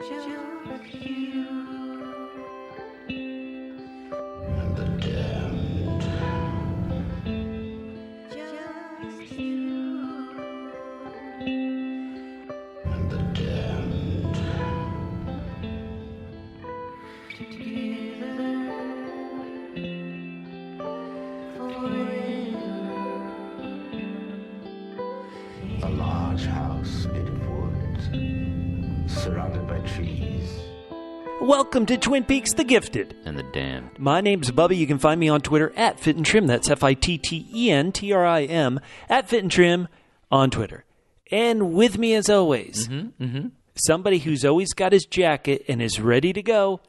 A large house made of wood, surrounded by trees. Welcome to Twin Peaks The Gifted. And the Damned. My name's Bubba. You can find me on Twitter at Fit and Trim. That's FITTENTRIM at Fit and Trim on Twitter. And with me as always, somebody who's always got his jacket and is ready to go.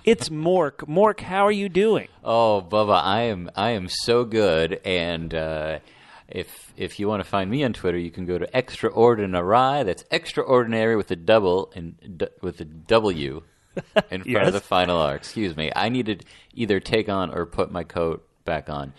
It's Mork. Mork, how are you doing? Oh, Bubba, I am so good. And if you want to find me on Twitter, you can go to Extraordinary. That's extraordinary with a double and with a W in front of the final R. Excuse me. I need to either take on or put my coat back on.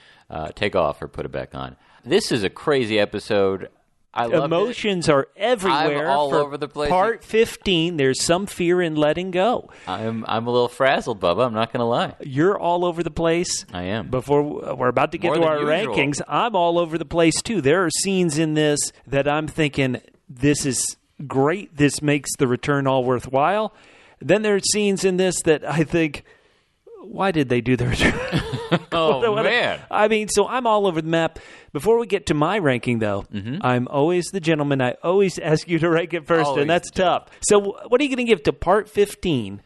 Take off or put it back on. This is a crazy episode. I love Emotions are everywhere. I'm all over the place. Part 15, there's some fear in letting go. I'm a little frazzled, Bubba. I'm not going to lie. You're all over the place. I am. Before we're about to get to our rankings, I'm all over the place too. There are scenes in this that I'm thinking, this is great. This makes the return all worthwhile. Then there are scenes in this that I think, why did they do the return? Man. I mean, so I'm all over the map. Before we get to my ranking, though, I'm always the gentleman. I always ask you to rank it first, and that's tough. So what are you going to give to Part 15?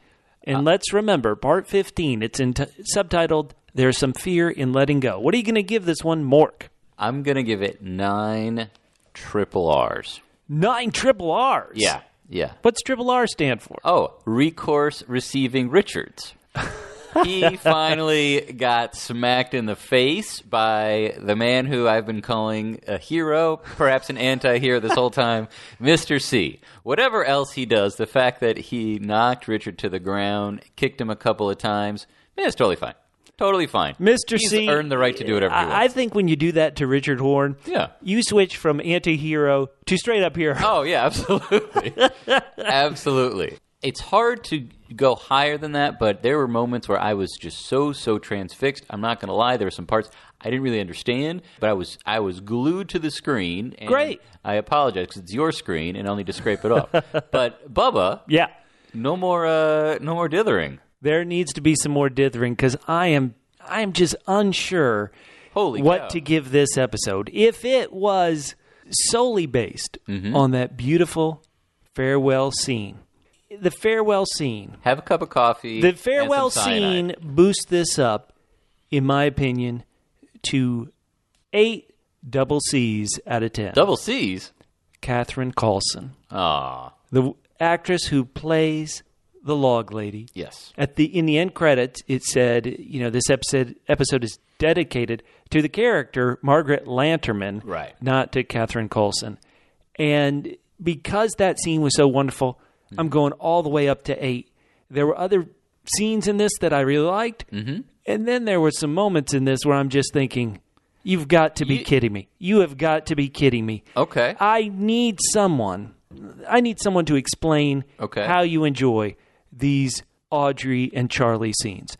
And let's remember, Part 15, it's subtitled, There's Some Fear in Letting Go. What are you going to give this one, Mork? I'm going to give it 9 triple R's. 9 triple R's? Yeah. What's triple R stand for? Oh, Recourse Receiving Richards. He finally got smacked in the face by the man who I've been calling a hero, perhaps an anti-hero this whole time, Mr. C. Whatever else he does, the fact that he knocked Richard to the ground, kicked him a couple of times, it's totally fine. Totally fine. Mr. He's C earned the right to do whatever he wants. I think when you do that to Richard Horne, you switch from anti-hero to straight-up hero. Oh, yeah, absolutely. Absolutely. It's hard to go higher than that, but there were moments where I was just so transfixed. I'm not going to lie. There were some parts I didn't really understand, but I was glued to the screen. And Great. I apologize because it's your screen, and I'll need to scrape it off. But Bubba, no more dithering. There needs to be some more dithering because I am just unsure what to give this episode. If it was solely based on that beautiful farewell scene. The farewell scene. Have a cup of coffee. The farewell scene boosts this up, in my opinion, to 8 double C's out of 10. Double C's? Catherine Coulson. Ah. The actress who plays the log lady. Yes. In the end credits, it said, this episode is dedicated to the character Margaret Lanterman, right? Not to Catherine Coulson. And because that scene was so wonderful, I'm going all the way up to 8. There were other scenes in this that I really liked, and then there were some moments in this where I'm just thinking, you've got to be kidding me. You have got to be kidding me. Okay. I need someone to explain how you enjoy these Audrey and Charlie scenes.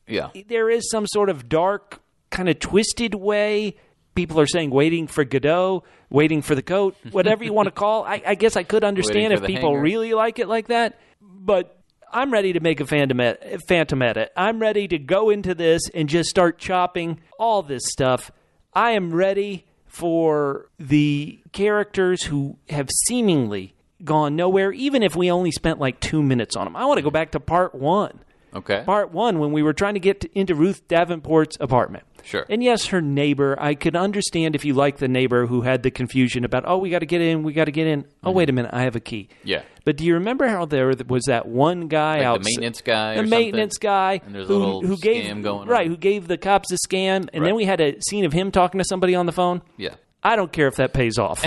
Yeah. There is some sort of dark, kind of twisted way. People are saying waiting for Godot, waiting for the coat, whatever you want to call. I guess I could understand if people hanger. really like it like that. But I'm ready to make a phantom edit. I'm ready to go into this and just start chopping all this stuff. I am ready for the characters who have seemingly gone nowhere, even if we only spent like 2 minutes on them. I want to go back to part 1. Okay. Part 1, when we were trying to get into Ruth Davenport's apartment. Sure. And yes, her neighbor, I could understand if you like the neighbor who had the confusion about, we got to get in. Oh, wait a minute, I have a key. Yeah. But do you remember how there was that one guy like out, the maintenance guy, the maintenance guy, and there's a little scam going on, who gave the cops a scam, and then we had a scene of him talking to somebody on the phone. Yeah. I don't care if that pays off.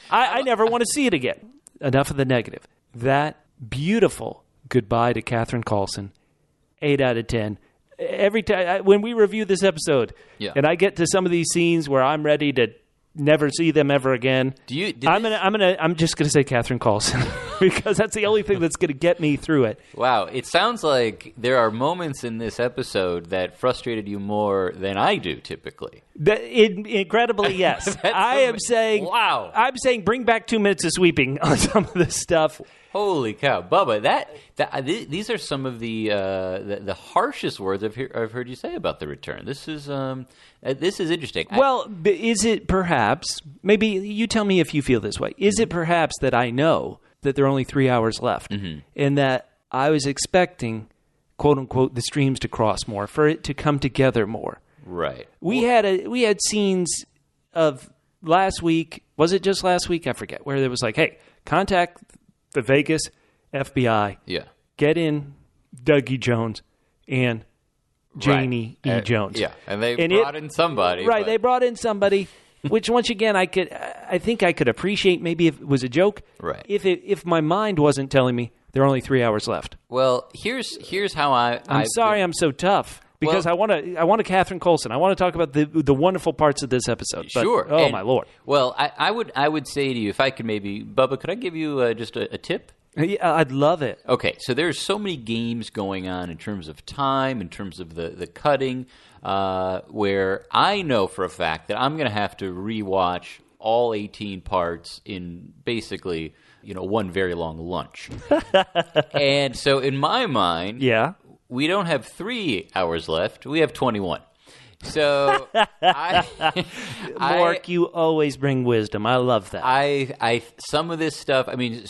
I never want to see it again. Enough of the negative. That beautiful goodbye to Catherine Coulson, 8 out of 10. Every time when we review this episode, and I get to some of these scenes where I'm ready to never see them ever again, I'm just gonna say Catherine Coulson. because that's the only thing that's going to get me through it. Wow, it sounds like there are moments in this episode that frustrated you more than I do typically. Incredibly, yes. I'm saying bring back 2 minutes of sweeping on some of this stuff. Holy cow, Bubba! These are some of the harshest words I've heard you say about the return. This is interesting. Well, is it perhaps? Maybe you tell me if you feel this way. Is it perhaps that I know that there are only 3 hours left, and that I was expecting, quote unquote, the streams to cross more, for it to come together more? Right. We had scenes of last week. Was it just last week? I forget. Where there was like, hey, contact the Vegas FBI. Yeah. Get in Dougie Jones and Janie E. Jones. Yeah. And they brought in somebody. Right. They brought in somebody, which once again, I think I could appreciate maybe if it was a joke. Right. If my mind wasn't telling me there are only 3 hours left. Well, here's how I'm sorry I'm so tough. Because I want to Catherine Coulson. I want to talk about the wonderful parts of this episode. But, sure. Oh, my Lord. Well, I would say to you, if I could maybe, Bubba, could I give you just a tip? Yeah, I'd love it. Okay, so there's so many games going on in terms of time, in terms of the cutting, where I know for a fact that I'm going to have to rewatch all 18 parts in basically, one very long lunch. And so in my mind... Yeah. We don't have 3 hours left. We have 21. So, Mork, you always bring wisdom. I love that. Some of this stuff. I mean,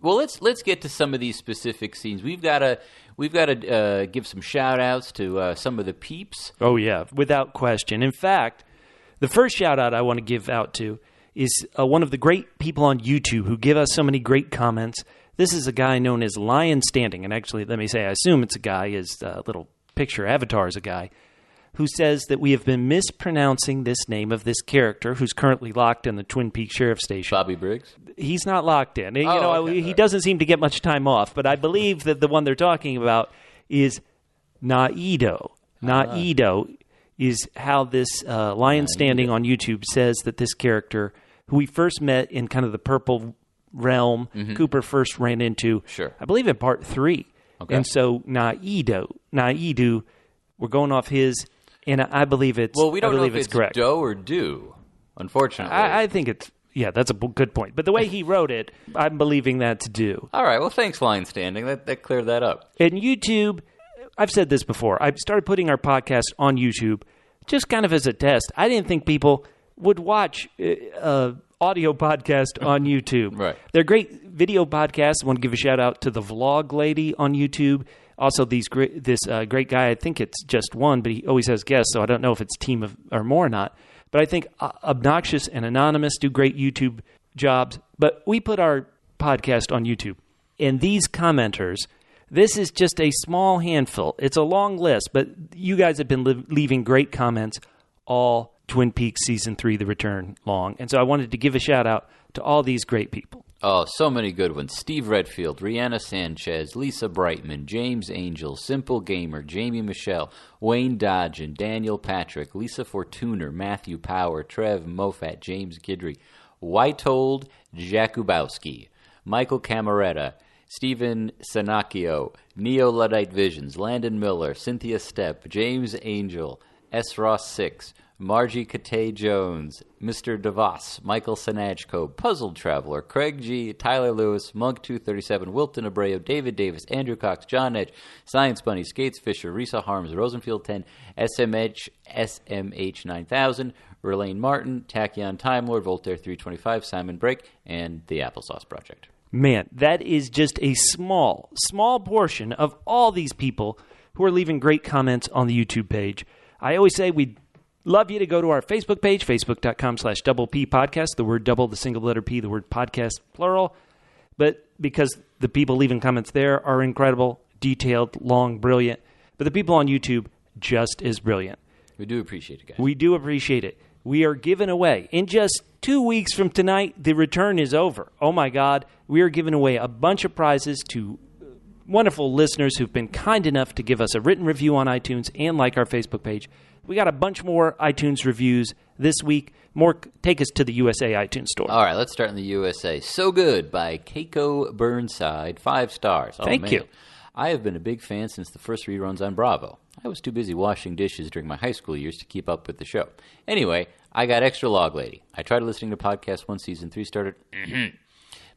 let's get to some of these specific scenes. We've got to give some shout outs to some of the peeps. Oh yeah, without question. In fact, the first shout out I want to give out to is one of the great people on YouTube who give us so many great comments. This is a guy known as Lion Standing, and actually, let me say, I assume it's a guy. His little picture avatar is a guy who says that we have been mispronouncing this name of this character who's currently locked in the Twin Peaks Sheriff Station. Bobby Briggs? He's not locked in. Okay. He doesn't seem to get much time off, but I believe that the one they're talking about is Naido. Naido is how this Lion Standing on YouTube says that this character, who we first met in kind of the purple realm, Cooper first ran into, I believe in part 3. Okay. And so Naidu, we're going off his, and I believe it's well, we don't know if it's it's correct. Do or do, unfortunately. I think it's, that's a good point. But the way he wrote it, I'm believing that's do. All right, well, thanks, Line Standing. That cleared that up. And YouTube, I've said this before, I started putting our podcast on YouTube just kind of as a test. I didn't think people would watch audio podcast on YouTube. Right. They're great video podcasts. I want to give a shout out to the Vlog Lady on YouTube. Also, this great guy, I think it's just one, but he always has guests, so I don't know if it's team of or more or not. But I think Obnoxious and Anonymous do great YouTube jobs. But we put our podcast on YouTube. And these commenters, this is just a small handful. It's a long list, but you guys have been leaving great comments all Twin Peaks Season 3, The Return long. And so I wanted to give a shout out to all these great people. Oh, so many good ones. Steve Redfield, Rihanna Sanchez, Lisa Brightman, James Angel, Simple Gamer, Jamie Michelle, Wayne Dodgen, Daniel Patrick, Lisa Fortuner, Matthew Power, Trev Mofat, James Gidry, Whiteold Jakubowski, Michael Cameretta, Stephen Sanacchio, Neo Luddite Visions, Landon Miller, Cynthia Stepp, James Angel, S. Ross 6, Margie Kate Jones, Mr. DeVos, Michael Sanajko, Puzzled Traveler, Craig G, Tyler Lewis, Monk 237, Wilton Abreu, David Davis, Andrew Cox, John Edge, Science Bunny, Skates Fisher, Risa Harms, Rosenfield 10, SMH 9000, Relaine Martin, Tachyon Time Lord, Voltaire 325, Simon Brake, and the Applesauce Project. Man, that is just a small portion of all these people who are leaving great comments on the YouTube page. I always say we'd love you to go to our Facebook page, facebook.com/double P podcast, the word double, the single letter P, the word podcast, plural. But because the people leaving comments there are incredible, detailed, long, brilliant. But the people on YouTube, just as brilliant. We do appreciate it, guys. We do appreciate it. We are giving away, in just 2 weeks from tonight, the return is over. Oh my God, we are giving away a bunch of prizes to wonderful listeners who've been kind enough to give us a written review on iTunes and like our Facebook page. We got a bunch more iTunes reviews this week. Mork, take us to the USA iTunes store. All right, let's start in the USA. So Good by Keiko Burnside, 5 stars. Oh, Thank you. I have been a big fan since the first reruns on Bravo. I was too busy washing dishes during my high school years to keep up with the show. Anyway, I got Extra Log Lady. I tried listening to podcasts once season 3 started,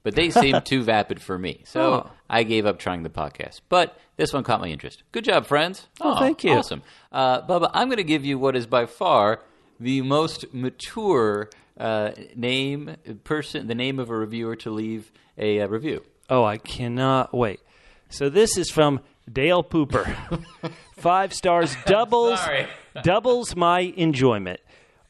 but they seemed too vapid for me, so I gave up trying the podcast. But this one caught my interest. Good job, friends. Oh, thank you. Awesome. Bubba, I'm going to give you what is by far the most mature the name of a reviewer to leave a review. Oh, I cannot wait. So this is from Dale Pooper. 5 stars, doubles my enjoyment.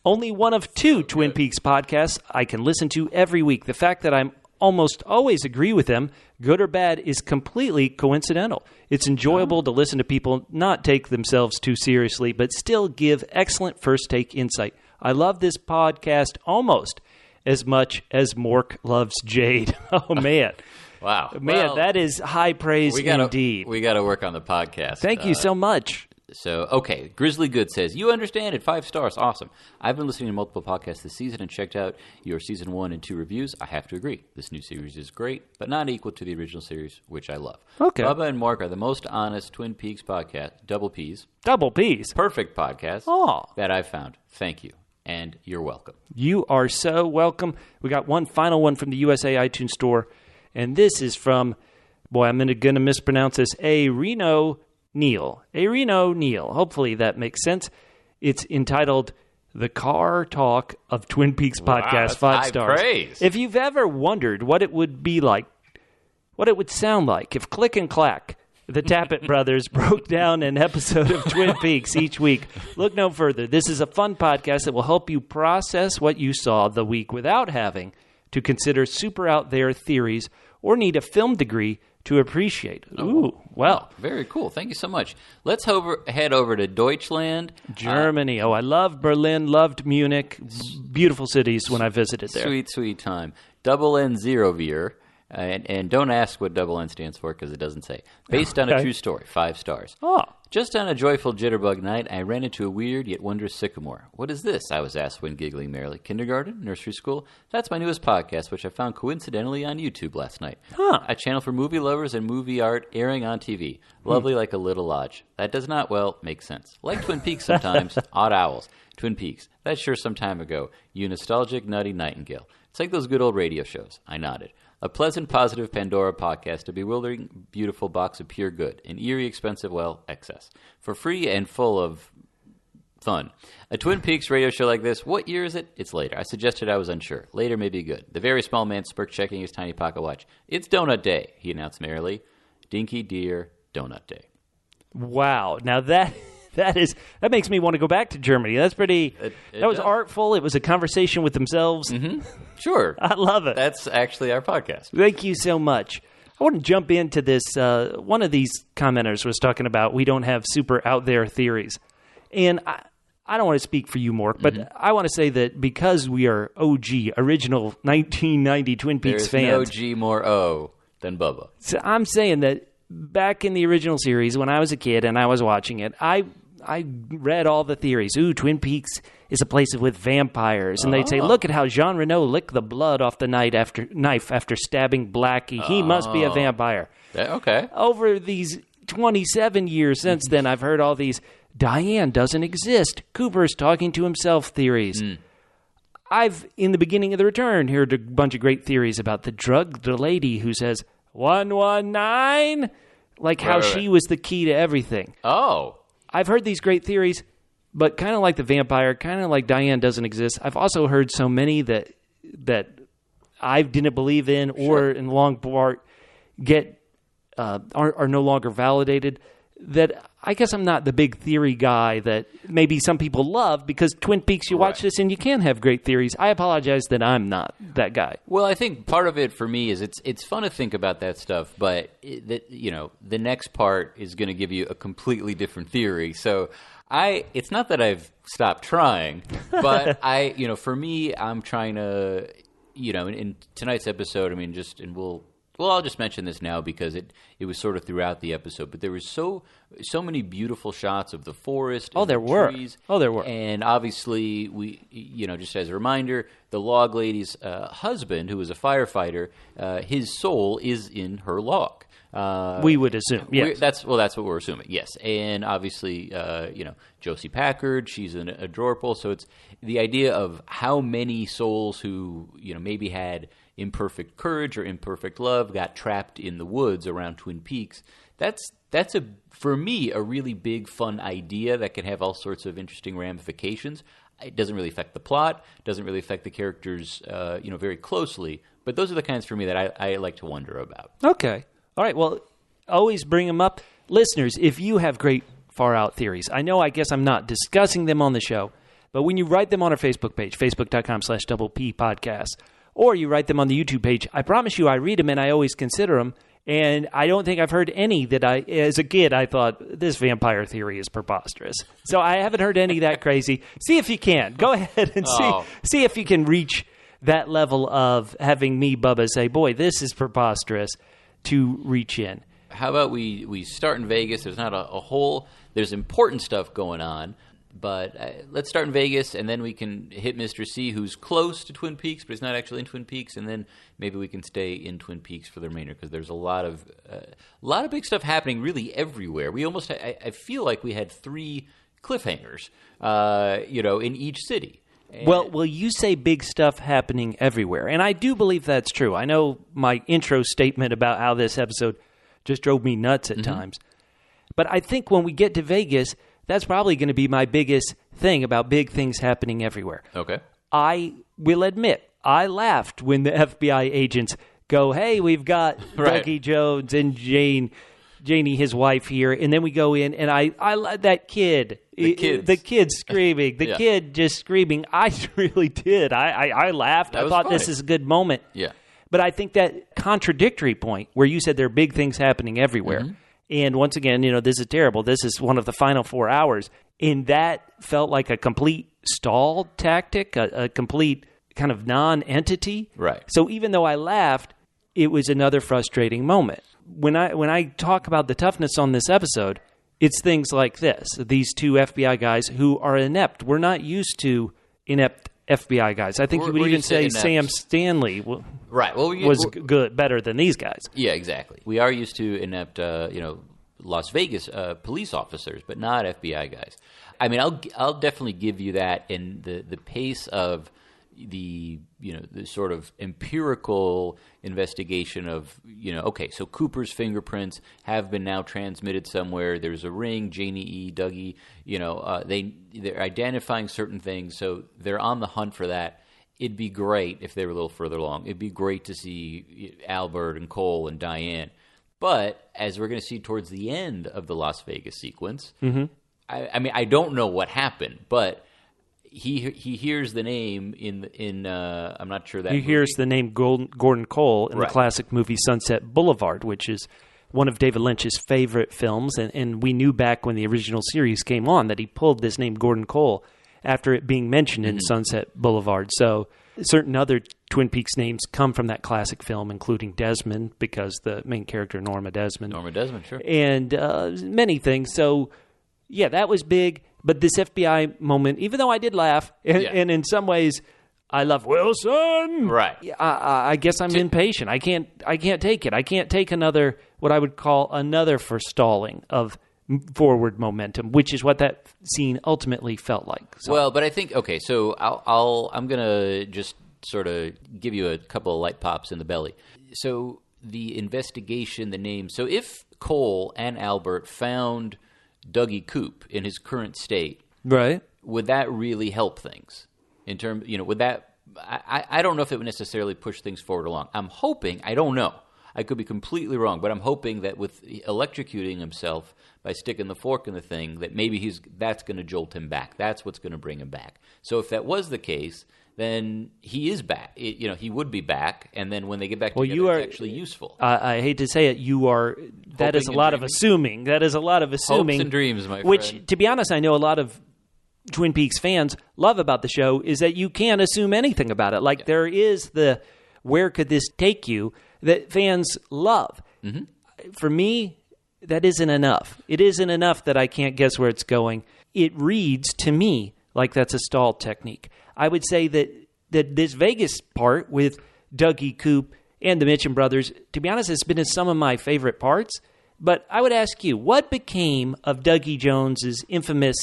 Only one of 2 Twin Peaks podcasts I can listen to every week. The fact that I'm almost always agree with them, good or bad, is completely coincidental. It's enjoyable to listen to people not take themselves too seriously, but still give excellent first-take insight. I love this podcast almost as much as Mork loves Jade. Oh, man. Wow. Man, that is high praise indeed. We got to work on the podcast. Thank you so much. So, okay, Grizzly Good says, you understand it, 5 stars, awesome. I've been listening to multiple podcasts this season and checked out your season 1 and 2 reviews. I have to agree, this new series is great, but not equal to the original series, which I love. Okay. Bubba and Mork are the most honest Twin Peaks podcast, Double P's. Perfect podcast that I've found. Thank you, and you're welcome. You are so welcome. We got one final one from the USA iTunes store, and this is from, I'm going to mispronounce this, Reno Neal. Hopefully that makes sense. It's entitled The Car Talk of Twin Peaks Podcast, 5 stars. Praise. If you've ever wondered what it would be like, what it would sound like if Click and Clack, the Tappet brothers, broke down an episode of Twin Peaks each week, look no further. This is a fun podcast that will help you process what you saw the week without having to consider super out there theories or need a film degree to appreciate. Ooh, well. Very cool. Thank you so much. Let's head over to Deutschland. Germany. I love Berlin, loved Munich. Beautiful cities when I visited there. Sweet, sweet time. Double N Zero Veer. And don't ask what double N stands for because it doesn't say. Based on a true story, 5 stars. Just on a joyful jitterbug night, I ran into a weird yet wondrous sycamore. What is this? I was asked when giggling merrily. Kindergarten? Nursery school? That's my newest podcast, which I found coincidentally on YouTube last night. A channel for movie lovers and movie art airing on TV. Lovely like a little lodge. That does not, make sense. Like Twin Peaks sometimes. Odd Owls. Twin Peaks. That's sure some time ago. You nostalgic, nutty nightingale. It's like those good old radio shows. I nodded. A pleasant, positive Pandora podcast, a bewildering, beautiful box of pure good, an eerie, expensive, excess. For free and full of fun. A Twin Peaks radio show like this, what year is it? It's later. I suggested I was unsure. Later may be good. The very small man smirked, checking his tiny pocket watch. It's Donut Day, he announced merrily. Dinky Deer Donut Day. Wow. Now that makes me want to go back to Germany. That's pretty. That was artful. It was a conversation with themselves. Mm-hmm. Sure, I love it. That's actually our podcast. Thank you so much. I want to jump into this. One of these commenters was talking about we don't have super out there theories, and I don't want to speak for you, Mork, but I want to say that because we are OG, original 1990 Twin Peaks fans. There's no G more O than Bubba. So I'm saying that back in the original series, when I was a kid and I was watching it, I read all the theories. Ooh, Twin Peaks is a place with vampires. And they'd say, look at how Jean Reno licked the blood off the knife after stabbing Blackie. He must be a vampire. Okay. Over these 27 years since then, I've heard all these Diane doesn't exist. Cooper's talking to himself theories. I've, in the beginning of The Return, heard a bunch of great theories about the drugged lady who says, 119? Like how she was the key to everything. Oh. I've heard these great theories, but kind of like the vampire, kind of like Diane doesn't exist. I've also heard so many that I didn't believe in or in long part are no longer validated, that I guess I'm not the big theory guy that maybe some people love, because Twin Peaks, you watch this and you can have great theories. I apologize that I'm not that guy. Well, I think part of it for me is it's fun to think about that stuff, but the next part is going to give you a completely different theory. So it's not that I've stopped trying, but for me, I'm trying to, in tonight's episode, and Well, I'll just mention this now because it was sort of throughout the episode, but there was so many beautiful shots of the forest. Oh, there were. Trees. Oh, there were. And obviously, just as a reminder, the log lady's husband, who was a firefighter, his soul is in her log. We would assume, yes. That's what we're assuming, yes. And obviously, Josie Packard, she's a adorable. So it's the idea of how many souls who, maybe had imperfect courage or imperfect love got trapped in the woods around Twin Peaks. That's for me, a really big, fun idea that can have all sorts of interesting ramifications. It doesn't really affect the plot, doesn't really affect the characters, very closely. But those are the kinds for me that I like to wonder about. Okay. All right. Well, always bring them up. Listeners, if you have great far-out theories, I guess I'm not discussing them on the show, but when you write them on our Facebook page, facebook.com/double-P podcast, or you write them on the YouTube page, I promise you I read them and I always consider them. And I don't think I've heard any that as a kid, I thought, this vampire theory is preposterous. So I haven't heard any that crazy. See if you can. Go ahead and see if you can reach that level of having me, Bubba, say, boy, this is preposterous, to reach in. How about we start in Vegas? There's not a whole... There's important stuff going on. But let's start in Vegas, and then we can hit Mr. C, who's close to Twin Peaks, but he's not actually in Twin Peaks, and then maybe we can stay in Twin Peaks for the remainder, because there's a lot of big stuff happening really everywhere. We almost, I feel like we had 3 cliffhangers, in each city. And well, you say big stuff happening everywhere, and I do believe that's true. I know my intro statement about how this episode just drove me nuts at times, but I think when we get to Vegas, that's probably going to be my biggest thing about big things happening everywhere. Okay. I will admit, I laughed when the FBI agents go, hey, we've got Dougie Jones and Janie, his wife, here. And then we go in, and I that kid. The kid screaming. The kid just screaming. I really did. I laughed. I thought this is a good moment. Yeah. But I think that contradictory point where you said there are big things happening everywhere. Mm-hmm. And once again, this is terrible. This is one of the final 4 hours. And that felt like a complete stall tactic, a complete kind of non-entity. Right. So even though I laughed, it was another frustrating moment. When I talk about the toughness on this episode, it's things like this. These 2 FBI guys who are inept. We're not used to inept FBI guys. I think you would even say Sam Stanley was better than these guys. Yeah, exactly. We are used to inept, Las Vegas police officers, but not FBI guys. I mean, I'll definitely give you that in the pace of the sort of empirical investigation of, okay, so Cooper's fingerprints have been now transmitted somewhere. There's a ring, Janie E., Dougie, they're identifying certain things, so they're on the hunt for that. It'd be great if they were a little further along. It'd be great to see Albert and Cole and Diane. But as we're going to see towards the end of the Las Vegas sequence, I mean, I don't know what happened, but he hears the name in I'm not sure that he hears the name Gordon Cole in the classic movie Sunset Boulevard, which is one of David Lynch's favorite films, and we knew back when the original series came on that he pulled this name Gordon Cole after it being mentioned in Sunset Boulevard. So certain other Twin Peaks names come from that classic film, including Desmond, because the main character, Norma Desmond, sure. And many things. So, yeah, that was big. But this FBI moment, even though I did laugh, and in some ways I love Wilson. Right. I guess I'm impatient. I can't take it. I can't take another, what I would call another forestalling of forward momentum, which is what that scene ultimately felt like. So. Well, but I think, okay, so I'm going to just sort of give you a couple of light pops in the belly. So the investigation, the name. So if Cole and Albert found DougieCoop in his current state, right, would that really help things? In terms, would that? I don't know if it would necessarily push things forward along. I'm hoping. I don't know. I could be completely wrong, but I'm hoping that with electrocuting himself by sticking the fork in the thing, that maybe that's going to jolt him back. That's what's going to bring him back. So if that was the case, then he is back. He would be back, and then when they get back together, it's actually useful. I hate to say it, you are. That is a lot of assuming. That is a lot of assuming. Hopes and dreams, my friend. Which, to be honest, I know a lot of Twin Peaks fans love about the show is that you can't assume anything about it. Like there is the where could this take you? that fans love. For me, that isn't enough. It isn't enough that I can't guess where it's going. It reads to me like that's a stall technique. I would say that this Vegas part with DougieCoop and the Mitchum brothers, to be honest, has been some of my favorite parts. But I would ask you, what became of Dougie Jones's infamous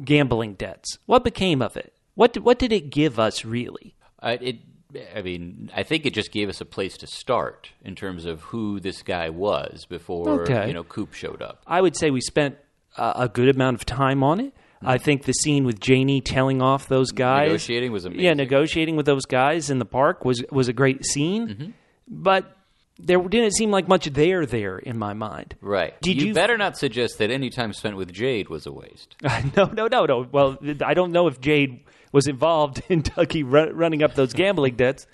gambling debts? What became of it? What did it give us, really? I think it just gave us a place to start in terms of who this guy was before Coop showed up. I would say we spent a good amount of time on it. I think the scene with Janie telling off those guys, negotiating was amazing. Yeah, negotiating with those guys in the park was a great scene. But there didn't seem like much there in my mind. Right. You better not suggest that any time spent with Jade was a waste. No. Well, I don't know if Jade was involved in Dougie running up those gambling debts.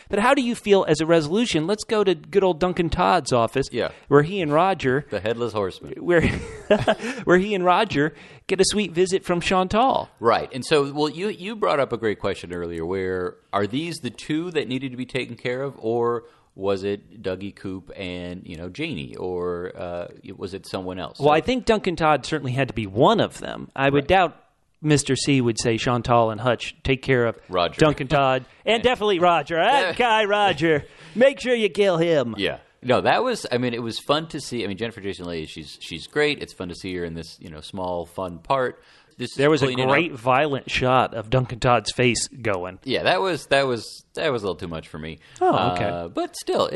But how do you feel as a resolution? Let's go to good old Duncan Todd's office, where he and Roger... The Headless Horseman. Where he and Roger get a sweet visit from Chantal. Right. And so, well, you brought up a great question earlier, where are these the two that needed to be taken care of, or was it DougieCoop and, Janie, or was it someone else? Well, I think Duncan Todd certainly had to be one of them. I would doubt Mr. C would say Chantal and Hutch take care of Roger. Duncan Todd, and definitely Roger. That guy, Roger. Make sure you kill him. Yeah. No, that was, it was fun to see. Jennifer Jason Leigh, she's great. It's fun to see her in this, small, fun part. There was a great violent shot of Duncan Todd's face going. Yeah, that was a little too much for me. Oh, okay. But still,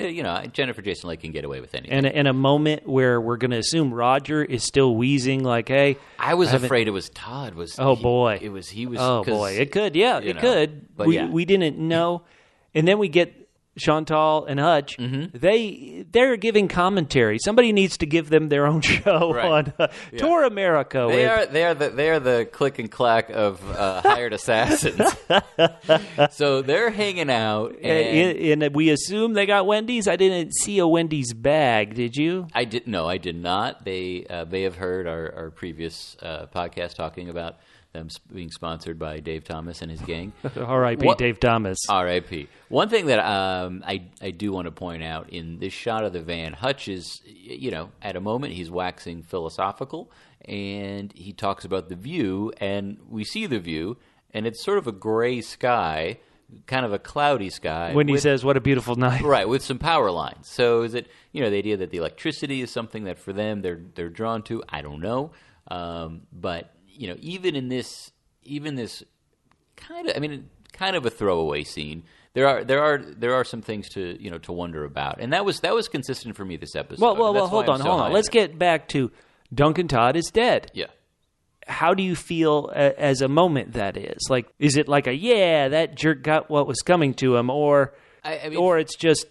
Jennifer Jason Leigh can get away with anything. And in a moment where we're going to assume Roger is still wheezing, like, hey, I was afraid it was Todd. Boy, he was. Oh boy, it could. Yeah, it could. But we didn't know, and then we get Chantal and Hutch, they're giving commentary. Somebody needs to give them their own show on Tour America. They are the click and clack of hired assassins. So they're hanging out, and we assume they got Wendy's. I didn't see a Wendy's bag. Did you? I did not. They may have heard our previous podcast talking about them being sponsored by Dave Thomas and his gang. R.I.P. Dave Thomas. R.I.P. One thing that I do want to point out in this shot of the van, Hutch is, at a moment he's waxing philosophical, and he talks about the view, and we see the view, and it's sort of a gray sky, kind of a cloudy sky. When he says, what a beautiful night. Right, with some power lines. So is it, the idea that the electricity is something that for them they're drawn to? I don't know. But even this kind of a throwaway scene, there are some things to wonder about, and that was consistent for me this episode. Well, hold on. Let's get back to Duncan Todd is dead. Yeah. How do you feel as a moment that is? Like, is it like that jerk got what was coming to him, or it's just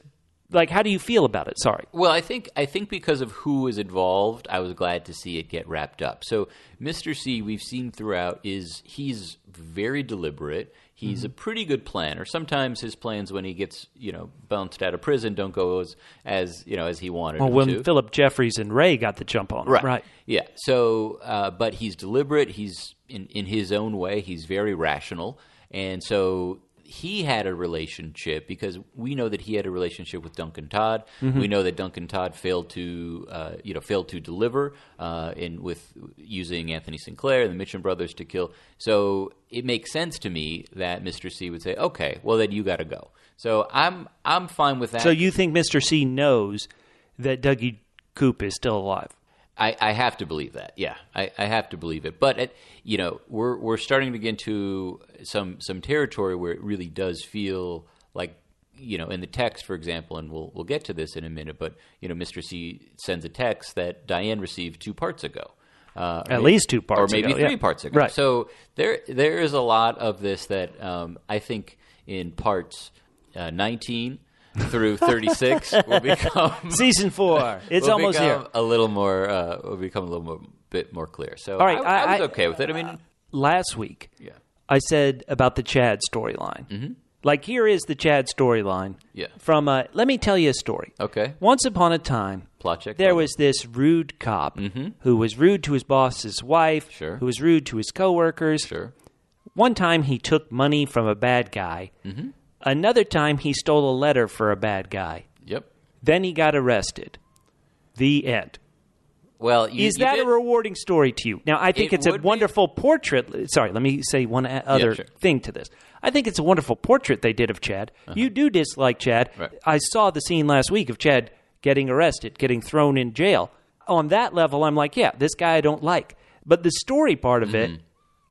like, how do you feel about it? Sorry. Well, I think because of who is involved, I was glad to see it get wrapped up. So Mr. C, we've seen throughout, he's very deliberate. He's a pretty good planner. Sometimes his plans, when he gets bounced out of prison, don't go as he wanted. Well, them when to. Philip Jeffries and Ray got the jump on him. Right. Yeah. So, but he's deliberate. He's in his own way. He's very rational, and so he had a relationship, because we know that he had a relationship with Duncan Todd. We know that Duncan Todd failed to deliver with using Anthony Sinclair and the Mitchum brothers to kill. So it makes sense to me that Mr. C would say, "Okay, well then you got to go." So I'm fine with that. So you think Mr. C knows that DougieCoop is still alive? I have to believe that. Yeah, I have to believe it. But we're starting to get into some territory where it really does feel like, in the text, for example, and we'll get to this in a minute. But Mr. C sends a text that Diane received 2 parts ago. At least 2 parts ago. Or maybe ago, 3 parts ago. Right. So there is a lot of this that I think in parts 19 through 36 will become season 4. It's almost here. A little more. Will become a little bit more clear. So all right, I was okay with it. Last week, I said about the Chad storyline. Like, here is the Chad storyline. Yeah. From let me tell you a story. Okay. Once upon a time, plot check. There was this rude cop who was rude to his boss's wife. Sure. Who was rude to his coworkers. Sure. One time he took money from a bad guy. Another time he stole a letter for a bad guy. Yep. Then he got arrested. The end. Well, is that a rewarding story to you? Now, I think it's a wonderful portrait. Sorry, let me say one other thing to this. I think it's a wonderful portrait they did of Chad. You do dislike Chad. Right. I saw the scene last week of Chad getting arrested, getting thrown in jail. On that level, I'm like, yeah, this guy I don't like. But the story part of it,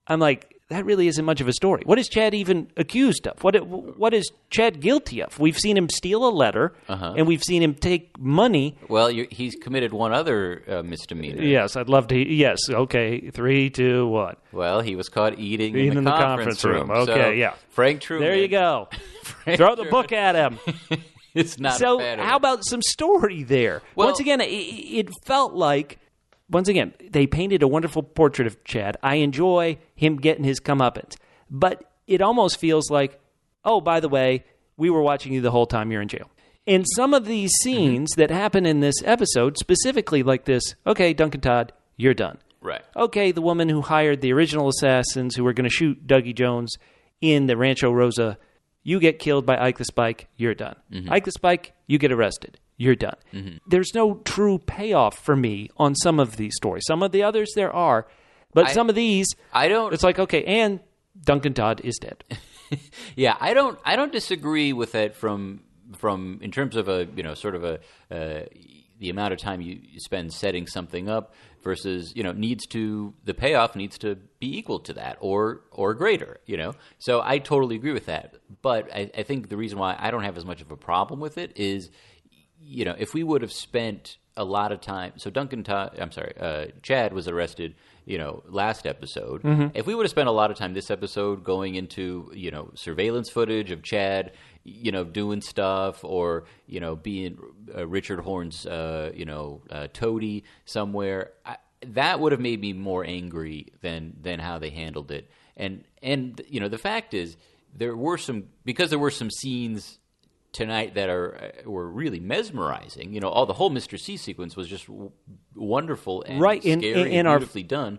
I'm like, that really isn't much of a story. What is Chad even accused of? What is Chad guilty of? We've seen him steal a letter, and we've seen him take money. Well, he's committed one other misdemeanor. Yes, I'd love to. Yes, okay, 3, 2, 1. Well, he was caught eating in the conference room. Okay, so, yeah. Frank Truman. There you go. Throw the book at him. It's not so a fan of how it. about some story there? Well, once again, it felt like, once again, they painted a wonderful portrait of Chad. I enjoy him getting his comeuppance. But it almost feels like, oh, by the way, we were watching you the whole time you're in jail. In some of these scenes that happen in this episode, specifically like this, okay, Duncan Todd, you're done. Right. Okay, the woman who hired the original assassins who were going to shoot Dougie Jones in the Rancho Rosa, you get killed by Ike the Spike, you're done. Ike the Spike, you get arrested. You're done. There's no true payoff for me on some of these stories. Some of the others there are, but some of these, it's like, okay, and Duncan Todd is dead. Yeah, I don't disagree with that from in terms of the amount of time you spend setting something up versus, the payoff needs to be equal to that or greater, So I totally agree with that. But I think the reason why I don't have as much of a problem with it is, if we would have spent a lot of time, so Chad was arrested, last episode. If we would have spent a lot of time this episode going into, surveillance footage of Chad, doing stuff or, being Richard Horne's, toady somewhere, that would have made me more angry than how they handled it. And the fact is there were some scenes tonight that were really mesmerizing. All the whole Mr. C sequence was just wonderful and scary and beautifully done.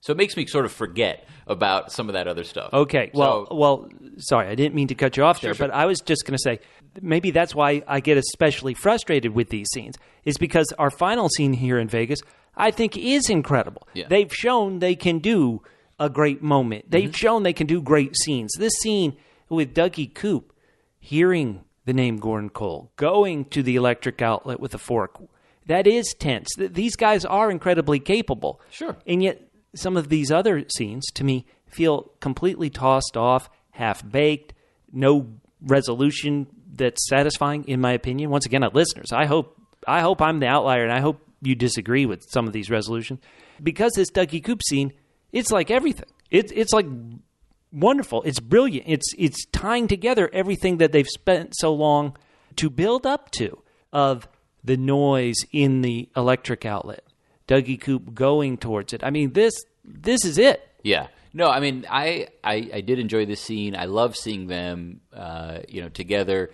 So it makes me sort of forget about some of that other stuff. Okay. Well, sorry, I didn't mean to cut you off there, but I was just going to say maybe that's why I get especially frustrated with these scenes is because our final scene here in Vegas, I think, is incredible. Yeah. They've shown they can do a great moment. They've shown they can do great scenes. This scene with DougieCoop hearing the name Gordon Cole, going to the electric outlet with a fork, that is tense. These guys are incredibly capable. Sure. And yet some of these other scenes, to me, feel completely tossed off, half-baked, no resolution that's satisfying, in my opinion. Once again, listeners, I hope I'm the outlier, and I hope you disagree with some of these resolutions. Because this DougieCoop scene, it's like everything. It's like wonderful. It's brilliant. It's tying together everything that they've spent so long to build up to, of the noise in the electric outlet, DougieCoop going towards it. I mean, this is it. Yeah. No, I mean, I did enjoy this scene. I love seeing them, together.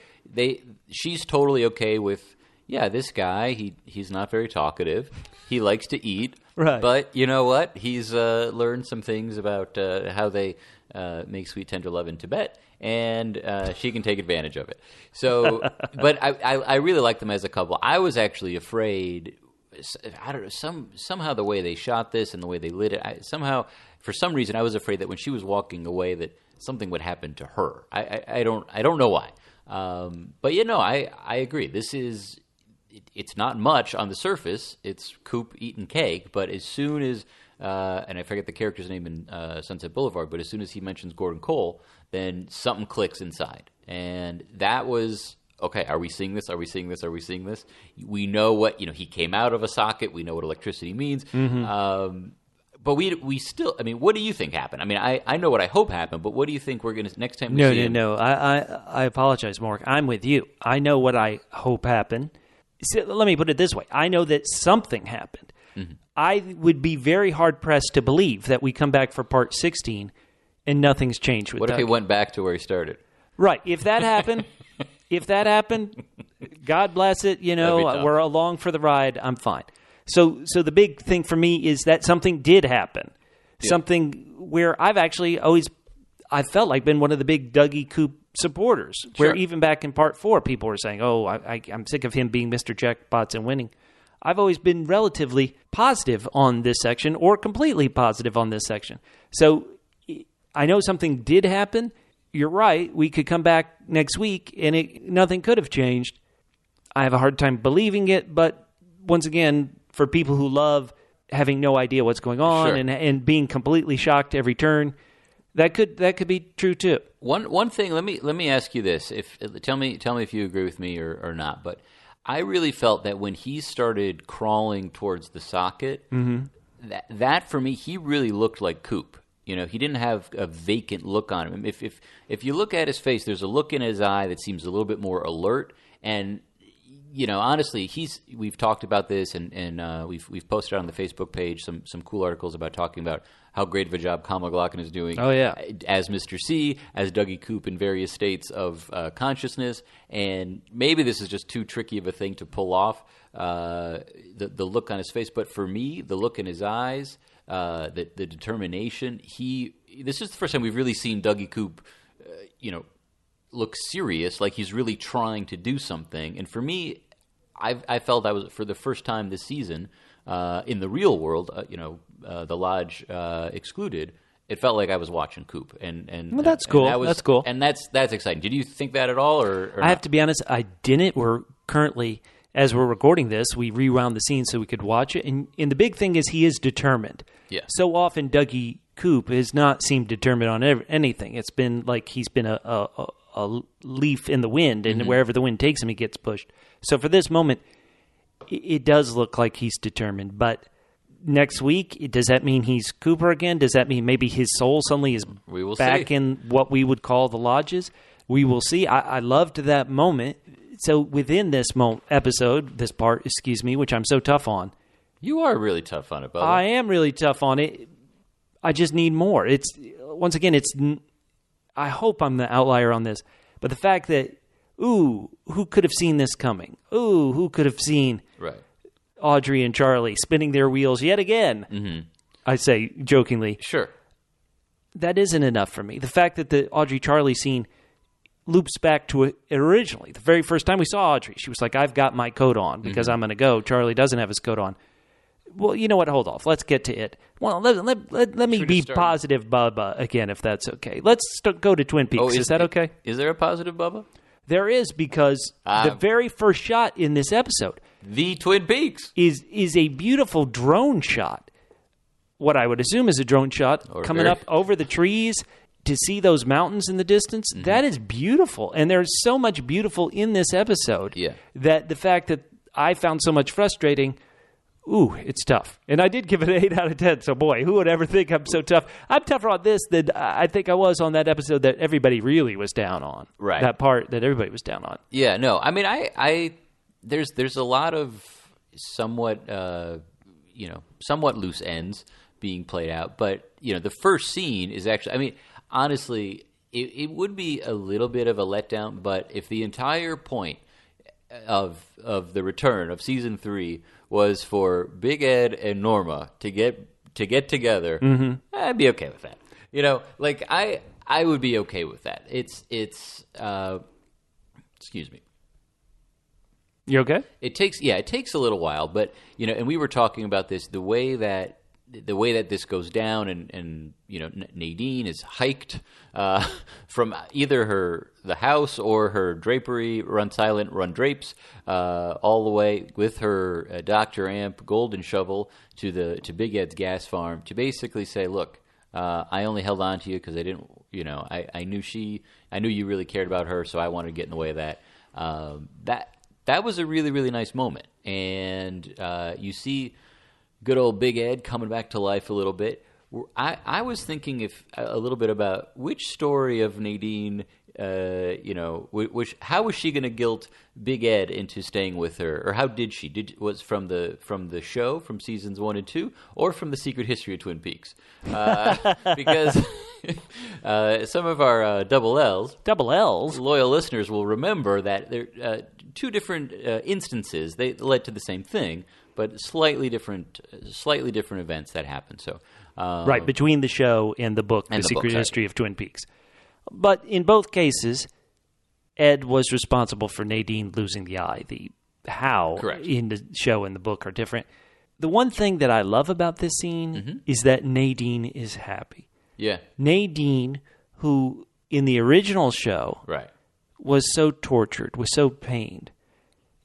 She's totally okay with, this guy, he's not very talkative. He likes to eat. Right. But you know what? He's learned some things about how they make sweet tender love in Tibet, and she can take advantage of it. So, but I really like them as a couple. I was actually afraid, I don't know, somehow the way they shot this and the way they lit it, for some reason, I was afraid that when she was walking away that something would happen to her. I don't know why. But I agree. This is, it's not much on the surface. It's Coop eating cake, but as soon as, and I forget the character's name in Sunset Boulevard, but as soon as he mentions Gordon Cole, then something clicks inside. And that was, okay, are we seeing this? Are we seeing this? Are we seeing this? We know what, he came out of a socket. We know what electricity means. But we still, I mean, what do you think happened? I mean, I know what I hope happened, but what do you think we're going to, next time we see him? No. I apologize, Mark. I'm with you. I know what I hope happened. So, let me put it this way. I know that something happened. I would be very hard-pressed to believe that we come back for part 16 and nothing's changed with What if he Dougie. went back to where he started? Right. If that happened, God bless it. We're along for the ride. I'm fine. So the big thing for me is that something did happen. Yeah. Something where I've actually I felt like been one of the big DougieCoop supporters. Sure. Where even back in part 4, people were saying, "Oh, I'm sick of him being Mr. Jackpots and winning." I've always been relatively positive on this section, or completely positive on this section. So I know something did happen. You're right. We could come back next week, and nothing could have changed. I have a hard time believing it, but once again, for people who love having no idea what's going on Sure. and being completely shocked every turn, that could be true too. One thing, let me ask you this. Tell me if you agree with me or not, but I really felt that when he started crawling towards the socket, that for me, he really looked like Coop. You know, he didn't have a vacant look on him. If you look at his face, there's a look in his eye that seems a little bit more alert. And you know, honestly, we've talked about this, and we've posted on the Facebook page some cool articles about talking about how great of a job Kyle MacLachlan is doing. Oh, yeah. As Mr. C, as DougieCoop in various states of consciousness, and maybe this is just too tricky of a thing to pull off, the look on his face. But for me, the look in his eyes, the determination. This is the first time we've really seen DougieCoop, look serious, like he's really trying to do something. And for me, I felt I was, for the first time this season, in the real world, the Lodge excluded, it felt like I was watching Coop. And Well, that's cool. That's cool. And that's exciting. Did you think that at all? Or I have to be honest, I didn't. We're currently, as we're recording this, we rewound the scene so we could watch it. And the big thing is he is determined. Yeah. So often DougieCoop has not seemed determined on anything. It's been like he's been a leaf in the wind, and wherever the wind takes him, he gets pushed. So for this moment, it does look like he's determined. But next week, does that mean he's Cooper again? Does that mean maybe his soul suddenly is back see. in what we would call the lodges? We will see. I loved that moment. So within this this part, which I'm so tough on. You are really tough on it, Bubba. I am really tough on it. I just need more. I hope I'm the outlier on this, but the fact that, who could have seen this coming? Who could have seen Audrey and Charlie spinning their wheels yet again? Mm-hmm. I say jokingly. Sure. That isn't enough for me. The fact that the Audrey Charlie scene loops back to it originally. The very first time we saw Audrey, she was like, I've got my coat on because I'm going to go. Charlie doesn't have his coat on. Well, you know what? Hold off. Let's get to it. Well, let me be positive, Bubba, again, if that's okay. Let's go to Twin Peaks. Is that okay? Is there a positive, Bubba? There is, because the very first shot in this episode, the Twin Peaks, is a beautiful drone shot. What I would assume is a drone shot coming up over the trees to see those mountains in the distance. Mm-hmm. That is beautiful, and there's so much beautiful in this episode. Yeah. That the fact that I found so much frustrating. Ooh, it's tough. And I did give it an 8 out of 10, so boy, who would ever think I'm so tough? I'm tougher on this than I think I was on that episode that everybody really was down on. Right. That part that everybody was down on. Yeah, no, I mean, there's a lot of somewhat loose ends being played out, but, the first scene is actually, I mean, honestly, it would be a little bit of a letdown, but if the entire point of the return of season 3 was for Big Ed and Norma to get together, I'd be okay with that. I would be okay with that. It's excuse me. You okay? It takes a little while, but and we were talking about this, the way that this goes down, and Nadine is hiked from either the house or her drapery, run silent, run drapes, all the way with her Dr. Amp golden shovel to Big Ed's gas farm to basically say, look, I only held on to you because I didn't, I knew you really cared about her, so I wanted to get in the way of that. That was a really, really nice moment, and you see good old Big Ed coming back to life a little bit. I was thinking a little bit about which story of Nadine, how was she going to guilt Big Ed into staying with her, or how did she? Was from the show, from seasons 1 and 2, or from the Secret History of Twin Peaks? Because some of our double L's, loyal listeners will remember that there two different instances. They led to the same thing, but slightly different events that happened. So, right, between the show and the book, The Secret History of Twin Peaks. But in both cases, Ed was responsible for Nadine losing the eye. The how Correct. in the show and the book are different. The one thing that I love about this scene is that Nadine is happy. Yeah. Nadine, who in the original show Right. was so tortured, was so pained.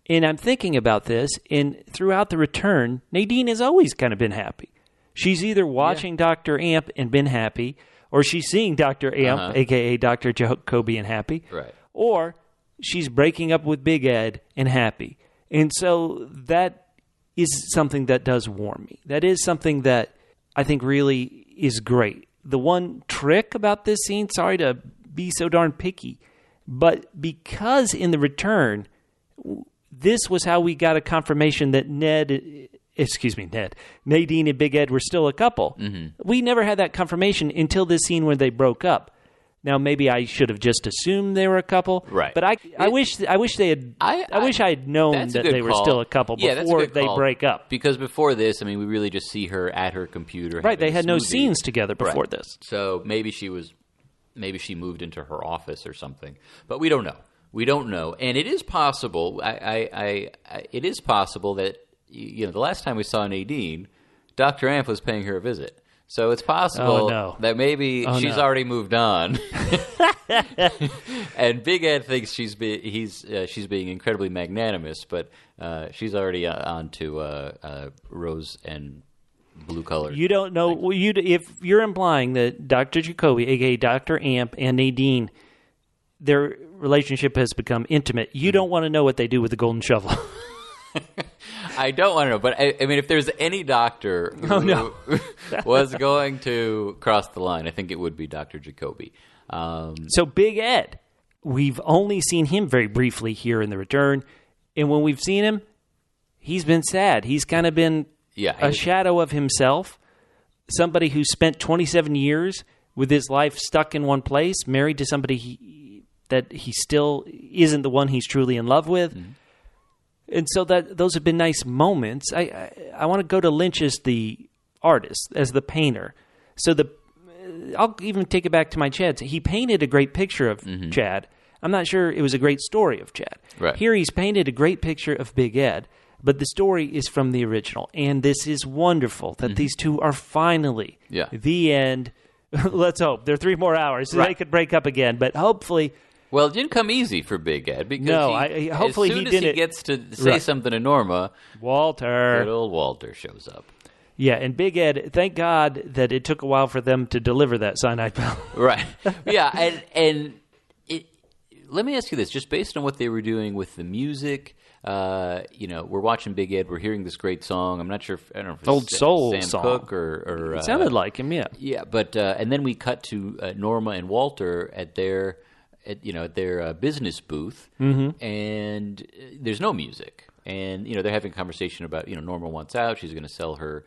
And I'm thinking about this, and throughout the return, Nadine has always kind of been happy. She's either watching Dr. Amp and been happy, or she's seeing Dr. Amp, a.k.a. Dr. Jacoby, and happy. Right. Or she's breaking up with Big Ed and happy. And so that is something that does warm me. That is something that I think really is great. The one trick about this scene, sorry to be so darn picky, but because in the return, this was how we got a confirmation that Nadine and Big Ed were still a couple. We never had that confirmation until this scene where they broke up. Now, maybe I should have just assumed they were a couple, right? But I wish I had known that they were still a couple before they break up. Because before this, I mean, we really just see her at her computer. Right, they had no scenes together before this. So maybe she moved into her office or something, but we don't know. We don't know, and it is possible. It is possible that the last time we saw Nadine, Dr. Amp was paying her a visit. So it's possible that maybe she's already moved on, and Big Ed thinks she's being incredibly magnanimous, but she's already on to rose and blue colors. You don't know if you're implying that Dr. Jacoby, aka Dr. Amp, and Nadine, their relationship has become intimate. You don't want to know what they do with the golden shovel. I don't want to know, but I mean, if there's any doctor who was going to cross the line, I think it would be Dr. Jacoby. So Big Ed, we've only seen him very briefly here in the return, and when we've seen him, he's been sad. He's kind of been a shadow of himself, somebody who spent 27 years with his life stuck in one place, married to somebody that he still isn't the one he's truly in love with. Mm-hmm. And so those have been nice moments. I want to go to Lynch as the artist, as the painter. So I'll even take it back to my Chad. He painted a great picture of Chad. I'm not sure it was a great story of Chad. Right. Here he's painted a great picture of Big Ed, but the story is from the original. And this is wonderful that these two are finally the end. Let's hope. There are 3 more hours so they could break up again, but hopefully... Well, it didn't come easy for Big Ed because hopefully as soon he didn't. He gets to say something to Norma, Walter, good old Walter shows up. Yeah, and Big Ed, thank God that it took a while for them to deliver that cyanide pill. Right. Yeah, and let me ask you this, just based on what they were doing with the music, we're watching Big Ed, we're hearing this great song. I'm not sure if it's Old Soul Sam song. Cooke or it sounded like him, yeah. Yeah, but and then we cut to Norma and Walter at their business booth, and there's no music, and they're having a conversation about Norma wants out. She's going to sell her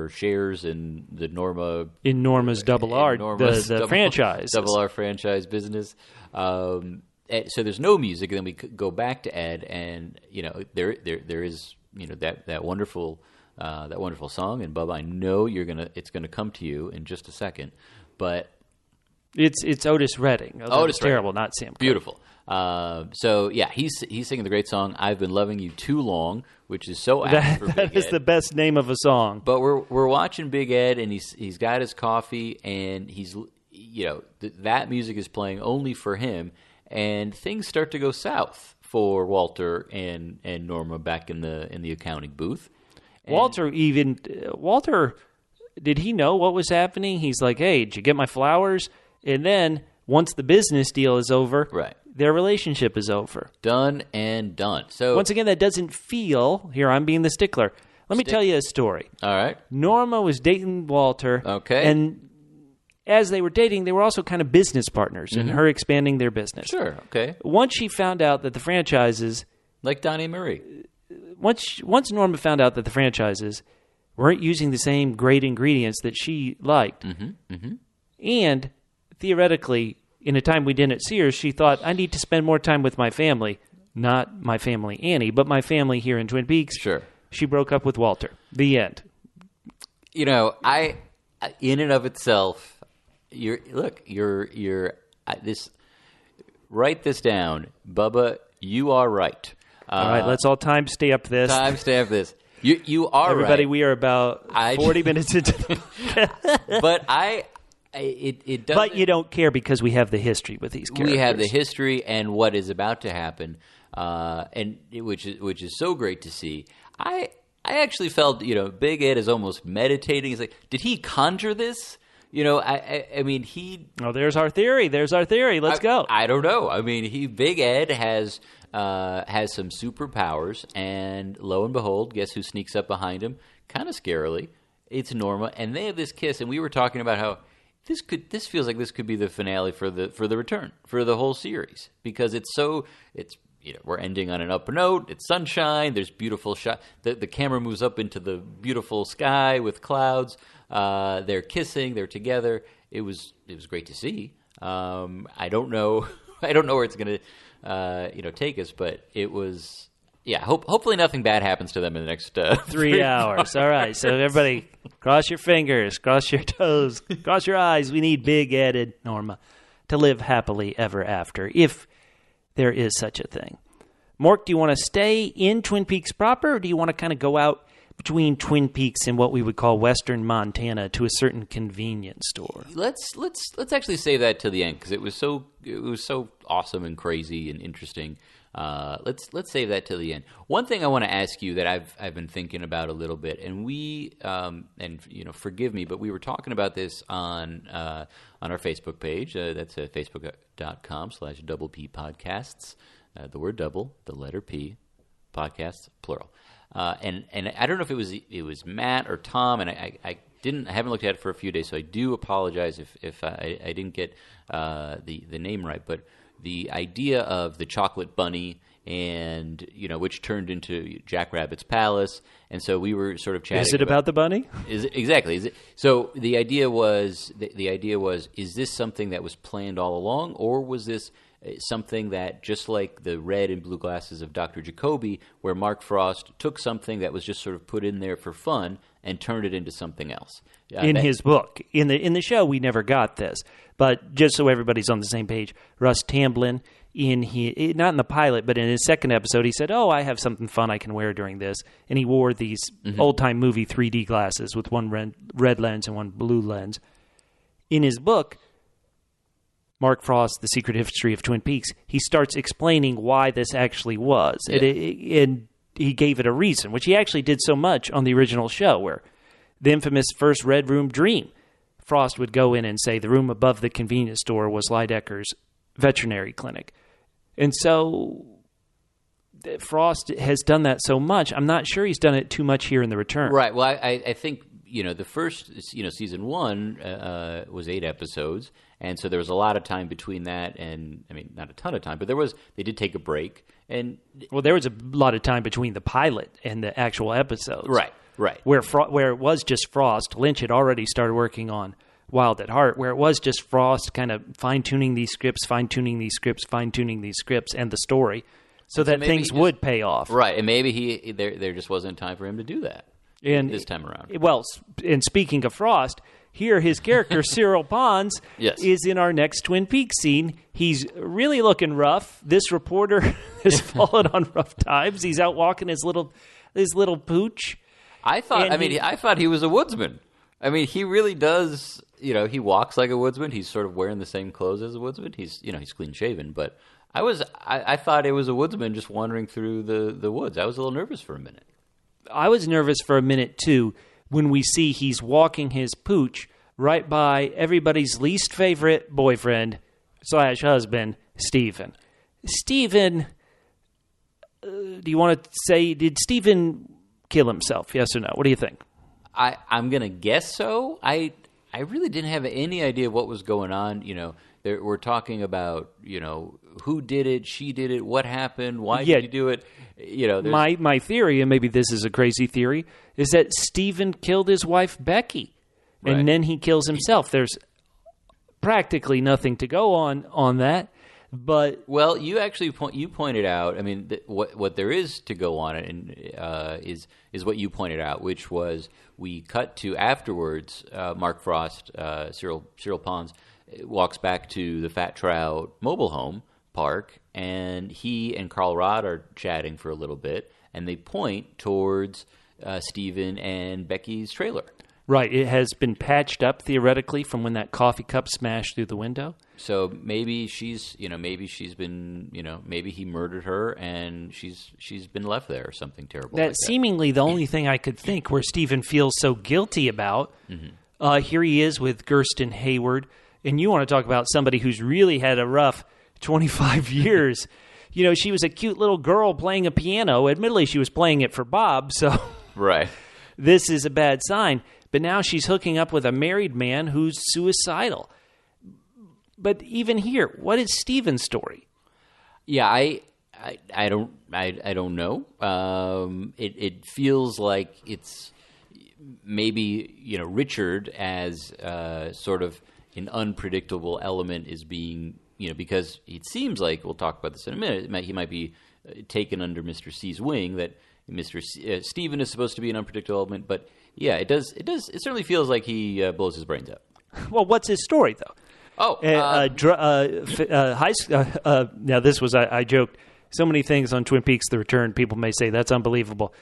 shares in the Norma's Double R, the franchise, Double R franchise business. So there's no music, and then we go back to Ed, and there is that wonderful song, and Bubba, I know it's gonna come to you in just a second, but. It's Otis Redding. Otis terrible, Redding. not Sam Cooke. Beautiful. So yeah, he's singing the great song "I've Been Loving You Too Long," which is so apt for Big Ed. That is the best name of a song. But we're watching Big Ed, and he's got his coffee, and he's that music is playing only for him, and things start to go south for Walter and Norma back in the accounting booth. And Walter, did he know what was happening? He's like, "Hey, did you get my flowers?" And then, once the business deal is over, their relationship is over. Done and done. So once again, that doesn't feel... Here, I'm being the stickler. Let me tell you a story. All right. Norma was dating Walter. Okay. And as they were dating, they were also kind of business partners in her expanding their business. Sure, okay. Once she found out that the franchises... Like Donnie and Marie. Once Norma found out that the franchises weren't using the same great ingredients that she liked, and... theoretically, in a time we didn't see her, she thought, I need to spend more time with my family. Not my family, Annie, but my family here in Twin Peaks. Sure. She broke up with Walter. The end. I in and of itself, this write this down. Bubba, you are right. All right, let's all timestamp this. Timestamp this. You are Everybody, right. we are about 40 minutes into the podcast. But it doesn't. But you don't care because we have the history with these characters. We have the history and what is about to happen, which is so great to see. I actually felt, Big Ed is almost meditating. He's like, did he conjure this? I mean, he. Oh, there's our theory. Let's go. I don't know. I mean, Big Ed has some superpowers, and lo and behold, guess who sneaks up behind him, kind of scarily? It's Norma, and they have this kiss. And we were talking about how this feels like this could be the finale for the return for the whole series, because it's we're ending on an up note. It's sunshine. There's beautiful shot. The camera moves up into the beautiful sky with clouds. They're kissing. They're together. It was great to see. I don't know where it's going to take us, but it was. Yeah, hopefully nothing bad happens to them in the next 3 hours. All right, so everybody, cross your fingers, cross your toes, cross your eyes. We need Big Ed and Norma to live happily ever after, if there is such a thing. Mork, do you want to stay in Twin Peaks proper, or do you want to kind of go out between Twin Peaks and what we would call Western Montana to a certain convenience store? Let's actually save that to the end, because it was so awesome and crazy and interesting. Let's save that till the end. One thing I want to ask you that I've been thinking about a little bit, and forgive me, but we were talking about this on our Facebook page. That's facebook.com/double P podcasts. The word double, the letter P, podcasts plural. And I don't know if it was Matt or Tom, and I haven't looked at it for a few days, so I do apologize if I didn't get the name right, but. The idea of the chocolate bunny, and which turned into Jack Rabbit's palace, and so we were sort of chatting. Is it about the bunny? Exactly? Is it? So the idea was, is this something that was planned all along, or was this something that, just like the red and blue glasses of Dr. Jacoby, where Mark Frost took something that was just sort of put in there for fun and turned it into something else? In his book. In the show, we never got this. But just so everybody's on the same page, Russ Tamblyn, not in the pilot, but in his second episode, he said, I have something fun I can wear during this. And he wore these old-time movie 3D glasses with one red lens and one blue lens. In his book, Mark Frost, The Secret History of Twin Peaks, he starts explaining why this actually was. Yeah. And he gave it a reason, which he actually did so much on the original show, where the infamous first Red Room dream, Frost would go in and say the room above the convenience store was Lydecker's veterinary clinic. And so Frost has done that so much. I'm not sure he's done it too much here in The Return. Right. Well, I think, the first, season 1 was 8 episodes. And so there was a lot of time between that, and I mean, not a ton of time, but they did take a break. And there was a lot of time between the pilot and the actual episodes. Right. Where it was just Frost. Lynch had already started working on Wild at Heart, where it was just Frost kind of fine-tuning these scripts, and the story, so that things would pay off. Right, and maybe there just wasn't time for him to do that this time around. Well, and speaking of Frost, here his character, Cyril Pons, is in our next Twin Peaks scene. He's really looking rough. This reporter has fallen on rough times. He's out walking his little pooch. I thought he was a woodsman. I mean, he really does. He walks like a woodsman. He's sort of wearing the same clothes as a woodsman. He's clean shaven. But I thought it was a woodsman just wandering through the woods. I was a little nervous for a minute. I was nervous for a minute too when we see he's walking his pooch right by everybody's least favorite boyfriend / husband, Stephen. Stephen, do you want to say, did Stephen kill himself? Yes or no? What do you think? I'm going to guess so. I really didn't have any idea what was going on. We're talking about, who did it, she did it, what happened, why did you do it? My theory, and maybe this is a crazy theory, is that Stephen killed his wife, Becky, and then he kills himself. There's practically nothing to go on that. But you actually pointed out. I mean, what there is to go on it, and is what you pointed out, which was we cut to afterwards. Mark Frost, Cyril Pons, walks back to the Fat Trout mobile home park, and he and Carl Rod are chatting for a little bit, and they point towards Stephen and Becky's trailer. Right. It has been patched up theoretically from when that coffee cup smashed through the window. So maybe maybe he murdered her and she's been left there or something terrible. That's seemingly the only thing I could think where Stephen feels so guilty about. Mm-hmm. Here he is with Kirsten Hayward, and you want to talk about somebody who's really had a rough 25 years. She was a cute little girl playing a piano. Admittedly, she was playing it for Bob, so right. This is a bad sign. But now she's hooking up with a married man who's suicidal. But even here, what is Stephen's story? Yeah, I don't know. It feels like it's maybe Richard as sort of an unpredictable element is being because it seems like, we'll talk about this in a minute, he might be taken under Mr. C's wing, that Stephen is supposed to be an unpredictable element, but yeah, it certainly feels like he blows his brains out. Well, what's his story though? Now this was, I joked, so many things on Twin Peaks: The Return, people may say that's unbelievable.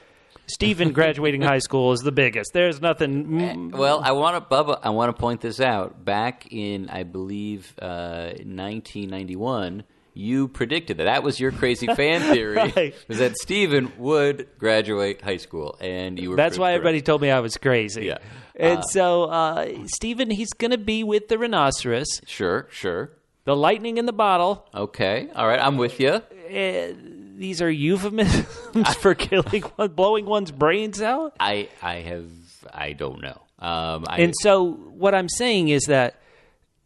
Stephen graduating high school is the biggest. There's nothing. Well, I want to point this out. Back in, I believe, 1991, you predicted that was your crazy fan theory, right, was that Stephen would graduate high school, and you were. That's why everybody told me I was crazy. Yeah, and so Stephen, he's going to be with the rhinoceros. Sure. The lightning in the bottle. Okay, all right, I'm with you. These are euphemisms for blowing one's brains out. I don't know. And so what I'm saying is that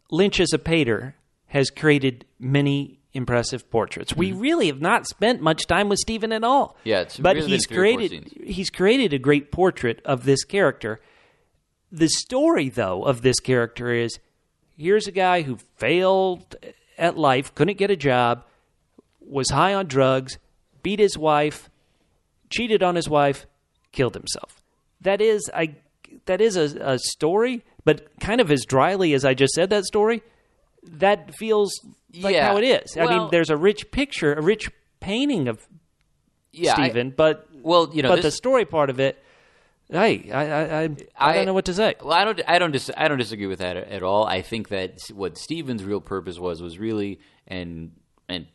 Lynch as a painter has created many impressive portraits. We really have not spent much time with Stephen at all. Yeah, it's but really he's created a great portrait of this character. The story, though, of this character is, here's a guy who failed at life, couldn't get a job, was high on drugs, beat his wife, cheated on his wife, killed himself. That is a story, but kind of as dryly as I just said that story, that feels like how it is. I mean, there's a rich picture, a rich painting of Stephen, but the story part of it, I don't know what to say. Well, I don't disagree with that at all. I think that what Stephen's real purpose was really, and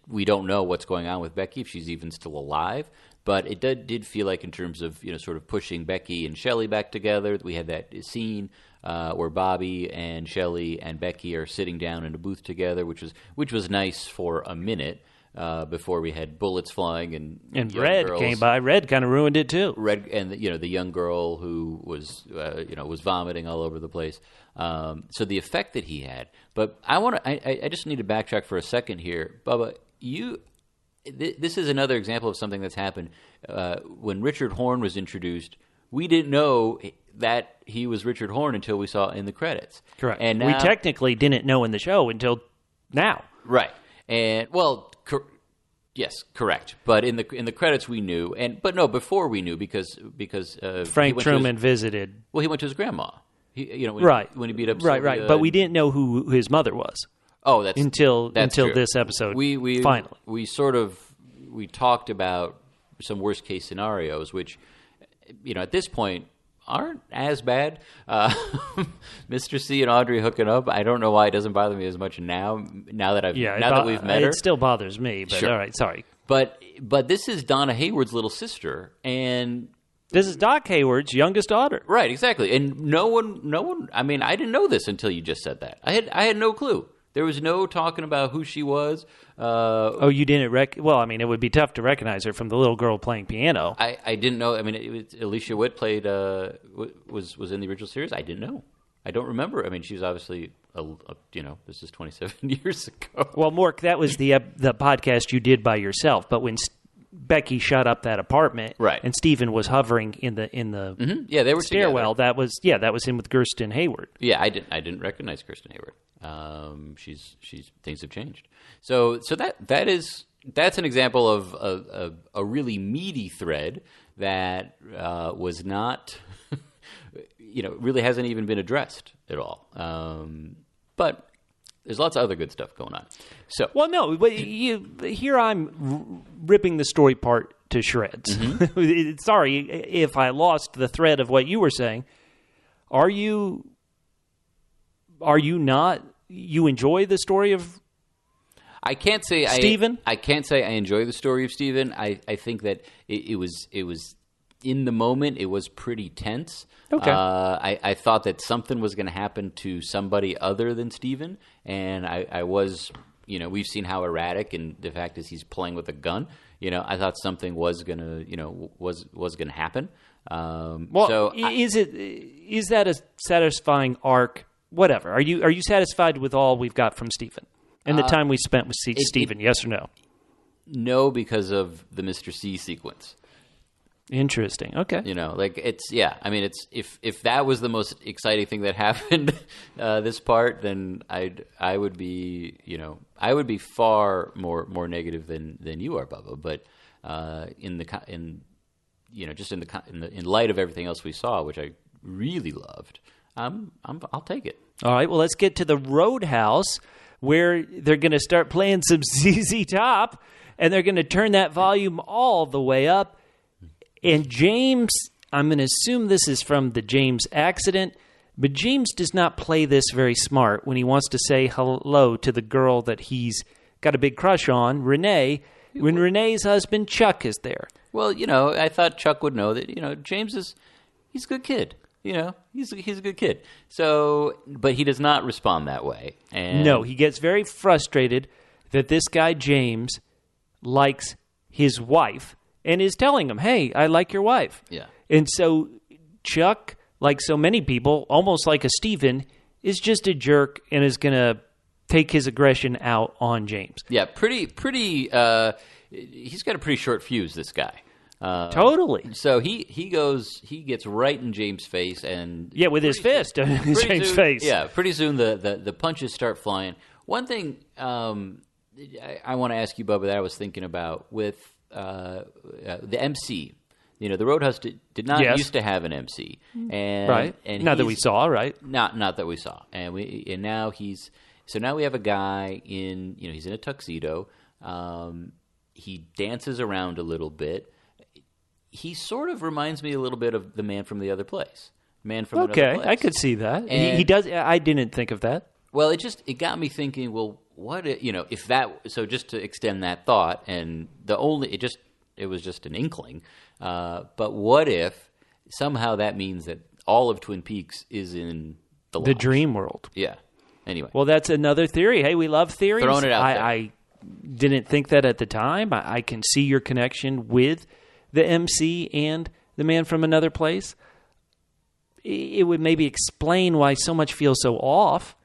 we don't know what's going on with Becky, if she's even still alive, but it did feel like, in terms of sort of pushing Becky and Shelley back together. We had that scene where Bobby and Shelley and Becky are sitting down in a booth together, which was nice for a minute. Before we had bullets flying and Red girls came by. Red kind of ruined it too. Red and the young girl who was was vomiting all over the place. So the effect that he had. But I just need to backtrack for a second here, Bubba. This is another example of something that's happened. When Richard Horne was introduced, we didn't know that he was Richard Horne until we saw in the credits. Correct. And now, we technically didn't know in the show until now. Right. And yes, correct. But in the credits we knew, but no, before we knew because Frank Truman visited. Well, he went to his grandma. When he beat up Sylvia, right. But we didn't know who his mother was. Oh, until true. This episode. Finally we talked about some worst case scenarios, which at this point aren't as bad. Mr. C and Audrey hooking up, I don't know why it doesn't bother me as much now that we've met her. It still bothers me, but sure. All right, sorry. But this is Donna Hayward's little sister, and this is Doc Hayward's youngest daughter. Right, exactly. And no one, I mean, I didn't know this until you just said that. I had no clue. There was no talking about who she was. You didn't well, I mean, it would be tough to recognize her from the little girl playing piano. I didn't know. I mean, Alicia Witt played was in the original series. I didn't know. I don't remember. I mean, she was obviously this is 27 years ago. Well, Mork, that was the podcast you did by yourself. But when Becky shut up that apartment, right, and Stephen was hovering in the they were stairwell. Together. That was him with Kirsten Hayward. Yeah, I didn't recognize Kirsten Hayward. Things have changed. So that's an example of a really meaty thread that was not really hasn't even been addressed at all. But there's lots of other good stuff going on. So, well, no, but here I'm ripping the story part to shreds. Mm-hmm. Sorry if I lost the thread of what you were saying. Are you not? You enjoy the story of I can't say Stephen? I can't say I enjoy the story of Stephen. I think that it was in the moment it was pretty tense. Okay. I thought that something was going to happen to somebody other than Stephen, and I was, we've seen how erratic, and the fact is he's playing with a gun. I thought something was gonna, was gonna happen. Is that a satisfying arc? Whatever. Are you satisfied with all we've got from Stephen and the time we spent with Stephen? Yes or no? No, because of the Mr. C sequence. Interesting. Okay. I mean, it's if that was the most exciting thing that happened this part, then I would be far more negative than you are, Bubba. But in light of everything else we saw, which I really loved, I'll take it. All right. Well, let's get to the Roadhouse, where they're going to start playing some ZZ Top, and they're going to turn that volume all the way up. And James, I'm going to assume this is from the James accident, but James does not play this very smart when he wants to say hello to the girl that he's got a big crush on, Renee, when Renee's husband, Chuck, is there. Well, I thought Chuck would know that, James he's a good kid. He's a good kid. So, but he does not respond that way. And no, he gets very frustrated that this guy, James, likes his wife, and is telling him, hey, I like your wife. Yeah. And so Chuck, like so many people, almost like a Stephen, is just a jerk and is going to take his aggression out on James. Yeah, pretty. He's got a pretty short fuse, this guy. Totally. So he gets right in James' face, and with his fist in James' face. Yeah, pretty soon the punches start flying. One thing I want to ask you, Bubba, that I was thinking about with the MC. The Roadhouse did not used to have an MC, and right, and not that we saw, right? Not that we saw, and now now we have a guy in he's in a tuxedo. He dances around a little bit. He sort of reminds me a little bit of the man from the other place. Another place. I could see that. He does. I didn't think of that. Well, it got me thinking. Well, what if that? So just to extend that thought, and it was just an inkling. But what if somehow that means that all of Twin Peaks is in the dream world? Yeah. Anyway. Well, that's another theory. Hey, we love theories. Throwing it out there. I didn't think that at the time. I can see your connection with the MC and the man from another place. It would maybe explain why so much feels so off.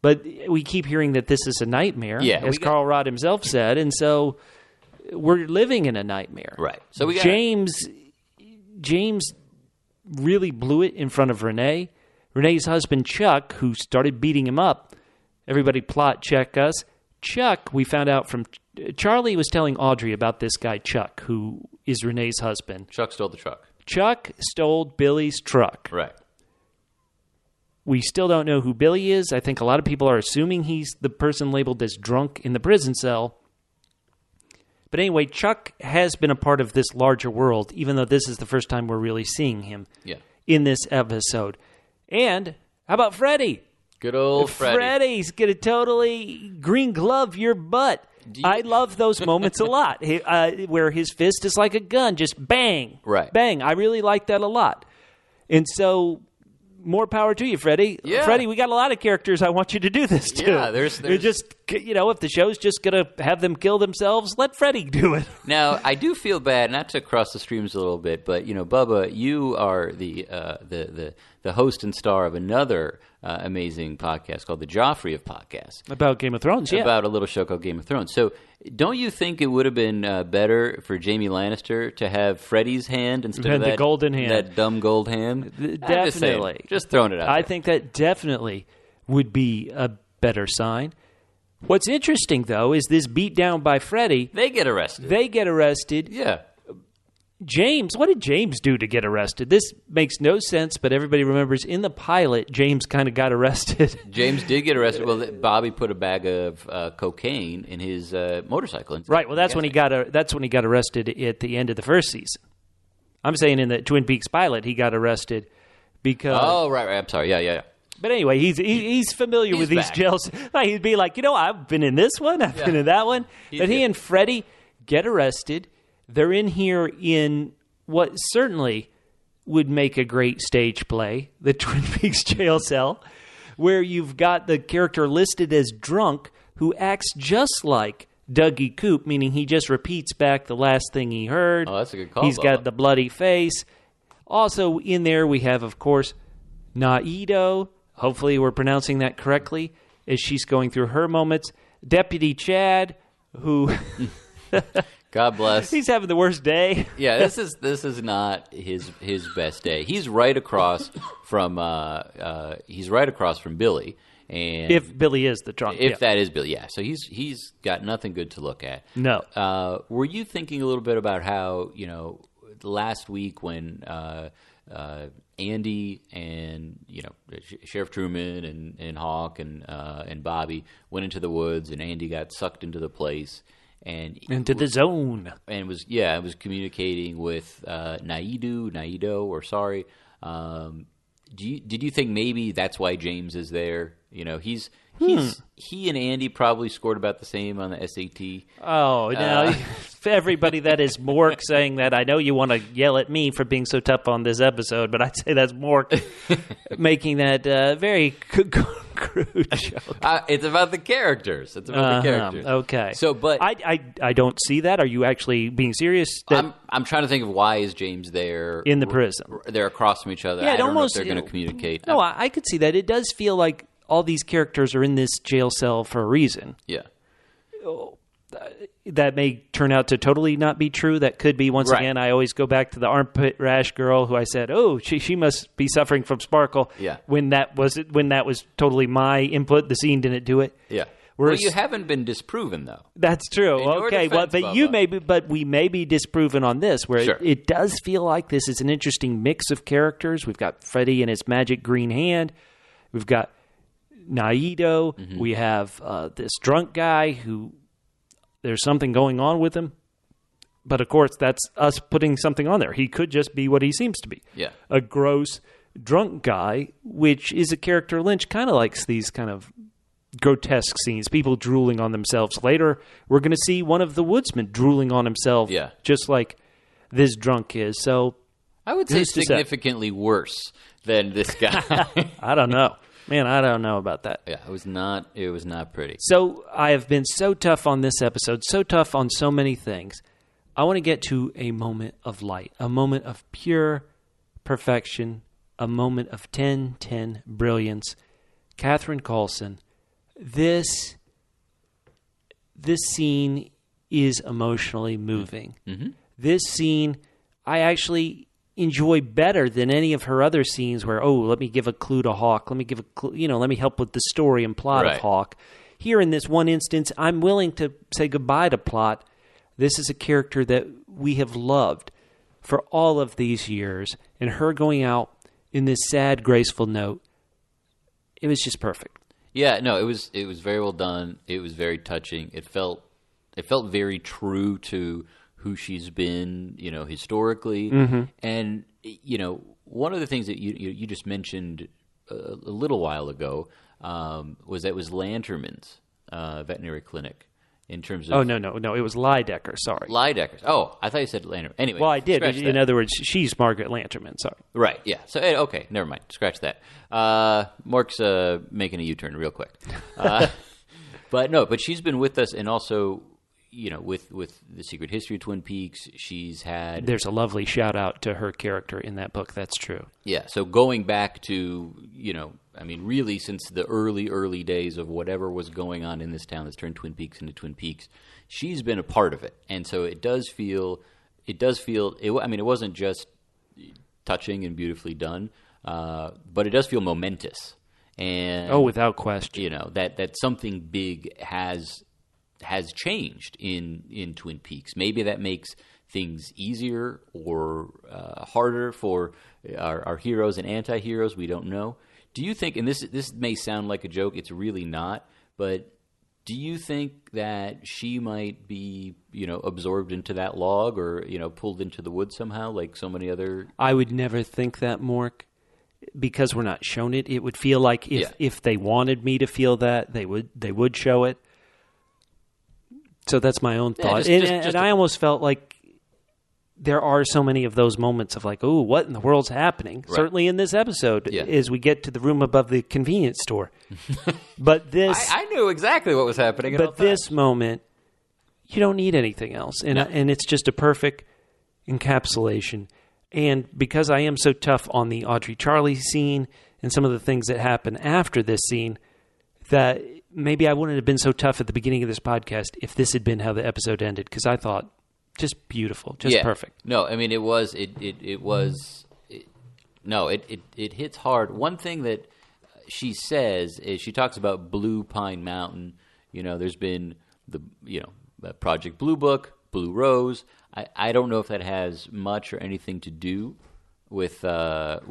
But we keep hearing that this is a nightmare, as Carl Rod himself said, and so we're living in a nightmare. Right. So James really blew it in front of Renee. Renee's husband, Chuck, who started beating him up. Everybody plot check us. Chuck, we found out from Charlie was telling Audrey about this guy, Chuck, who is Renee's husband. Chuck stole the truck. Chuck stole Billy's truck. Right. We still don't know who Billy is. I think a lot of people are assuming he's the person labeled as drunk in the prison cell. But anyway, Chuck has been a part of this larger world, even though this is the first time we're really seeing him in this episode. And how about Freddy? Good old Freddy. Freddy's going to totally green glove your butt. I love those moments a lot, where his fist is like a gun, just bang, bang. I really like that a lot. And so, more power to you, Freddy. Yeah. Freddie, we got a lot of characters I want you to do this to. Yeah, there's just, if the show's just going to have them kill themselves, let Freddy do it. Now, I do feel bad, not to cross the streams a little bit, but, Bubba, you are the host and star of another amazing podcast called The Joffrey of Podcasts. About Game of Thrones, yeah. About a little show called Game of Thrones. So don't you think it would have been better for Jaime Lannister to have Freddy's hand instead of that golden hand, that dumb gold hand? Definitely. Just throwing it out there. I think that definitely would be a better sign. What's interesting, though, is this beatdown by Freddy. They get arrested. Yeah. James, what did James do to get arrested? This makes no sense, but everybody remembers in the pilot, James kind of got arrested. James did get arrested. Well, Bobby put a bag of cocaine in his motorcycle. Right. Well, that's when he got arrested at the end of the first season. I'm saying in the Twin Peaks pilot, he got arrested because. Oh, right. I'm sorry. Yeah. But anyway, he's familiar with these jails. Like, he'd be like, I've been in this one, I've been in that one. But he and Freddie get arrested. They're in here in what certainly would make a great stage play, the Twin Peaks jail cell, where you've got the character listed as drunk who acts just like DougieCoop, meaning he just repeats back the last thing he heard. Oh, that's a good call. He's got the bloody face. Also in there we have, of course, Naido. Hopefully we're pronouncing that correctly as she's going through her moments. Deputy Chad, who... God bless. He's having the worst day. Yeah, this is not his best day. He's right across from Billy, and if Billy is the drunk, that is Billy, yeah. So he's got nothing good to look at. No. Were you thinking a little bit about how last week when Andy and Sheriff Truman and Hawk and Bobby went into the woods, and Andy got sucked into the place. And into the zone, and was communicating with Naido. Did you think maybe that's why James is there? He and Andy probably scored about the same on the SAT. Oh, now for everybody that is Mork saying that, I know you want to yell at me for being so tough on this episode, but I'd say that's Mork making that very crude joke. It's about the characters. Okay. So, but I don't see that. Are you actually being serious? I'm trying to think of why is James there in the prison? They're across from each other. Yeah, I don't know if they're going to communicate. No, I could see that. It does feel like all these characters are in this jail cell for a reason. Yeah. That may turn out to totally not be true. That could be. Once again, I always go back to the armpit rash girl who I said, oh, she must be suffering from sparkle. Yeah. When that was totally my input. The scene didn't do it. Yeah. Whereas, well, you haven't been disproven, though. That's true. Okay, defense, but we may be disproven on this, where sure. it does feel like this is an interesting mix of characters. We've got Freddie and his magic green hand. We've got Naido. Mm-hmm. We have this drunk guy who there's something going on with him. But, of course, that's us putting something on there. He could just be what he seems to be. Yeah. A gross, drunk guy, which is a character Lynch kind of likes these kind of grotesque scenes, people drooling on themselves. Later, we're going to see one of the woodsmen drooling on himself, just like this drunk is. So I would say significantly worse than this guy. I don't know. Man, I don't know about that. Yeah, it was not pretty. So I have been so tough on this episode, so tough on so many things. I want to get to a moment of light, a moment of pure perfection, a moment of 10/10 brilliance. Catherine Coulson, this scene is emotionally moving. Mm-hmm. This scene, I actually enjoy better than any of her other scenes where, let me give a clue to Hawk. Let me give a clue, let me help with the story and plot of Hawk. Here in this one instance, I'm willing to say goodbye to plot. This is a character that we have loved for all of these years, and her going out in this sad, graceful note, it was just perfect. Yeah, no, it was very well done. It was very touching. It felt very true to who she's been, historically. Mm-hmm. And one of the things that you just mentioned a little while ago was Lanterman's veterinary clinic. In terms of no, it was Lydecker. Sorry, Lydecker. Oh, I thought you said Lanterman. Anyway, well, I did. In other words, she's Margaret Lanterman. Sorry. Right. Yeah. So okay, never mind. Scratch that. Mark's making a U-turn real quick. But she's been with us, and also, with the Secret History of Twin Peaks, she's had. There's a lovely shout out to her character in that book. That's true. Yeah. So going back to really since the early days of whatever was going on in this town that's turned Twin Peaks into Twin Peaks, she's been a part of it. And so it does feel, it wasn't just touching and beautifully done, but it does feel momentous. And without question. That something big has changed in Twin Peaks. Maybe that makes things easier or harder for our heroes and anti-heroes. We don't know. Do you think, and this may sound like a joke, it's really not, but do you think that she might be, absorbed into that log or, pulled into the wood somehow like so many other... I would never think that, Mork, because we're not shown it. It would feel like if they wanted me to feel that, they would show it. So that's my own thought. And I almost felt like there are so many of those moments of like, oh, what in the world's happening? Right. Certainly in this episode, as we get to the room above the convenience store. But this... I knew exactly what was happening. But this moment, you don't need anything else. And it's just a perfect encapsulation. And because I am so tough on the Audrey Charlie scene and some of the things that happen after this scene, that maybe I wouldn't have been so tough at the beginning of this podcast if this had been how the episode ended, because I thought... just beautiful, just perfect. No, I mean, it hits hard. One thing that she says is she talks about Blue Pine Mountain. There's been the Project Blue Book, Blue Rose. I don't know if that has much or anything to do with some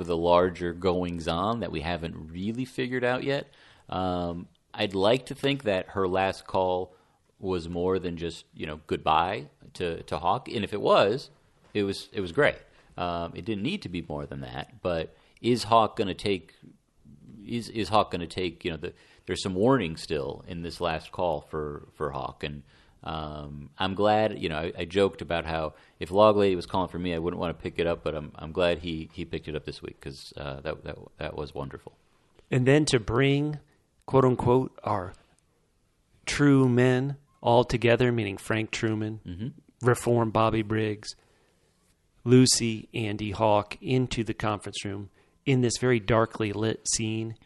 of the larger goings on that we haven't really figured out yet. I'd like to think that her last call was more than just goodbye to Hawk, and if it was great. It didn't need to be more than that. But is Hawk going to take? Is Hawk going to take? There's some warning still in this last call for Hawk, and I'm glad. I joked about how if Log Lady was calling for me, I wouldn't want to pick it up, but I'm glad he picked it up this week because that was wonderful. And then to bring, quote unquote, our true men all together, meaning Frank Truman, Reform Bobby Briggs, Lucy, Andy, Hawk, into the conference room in this very darkly lit scene,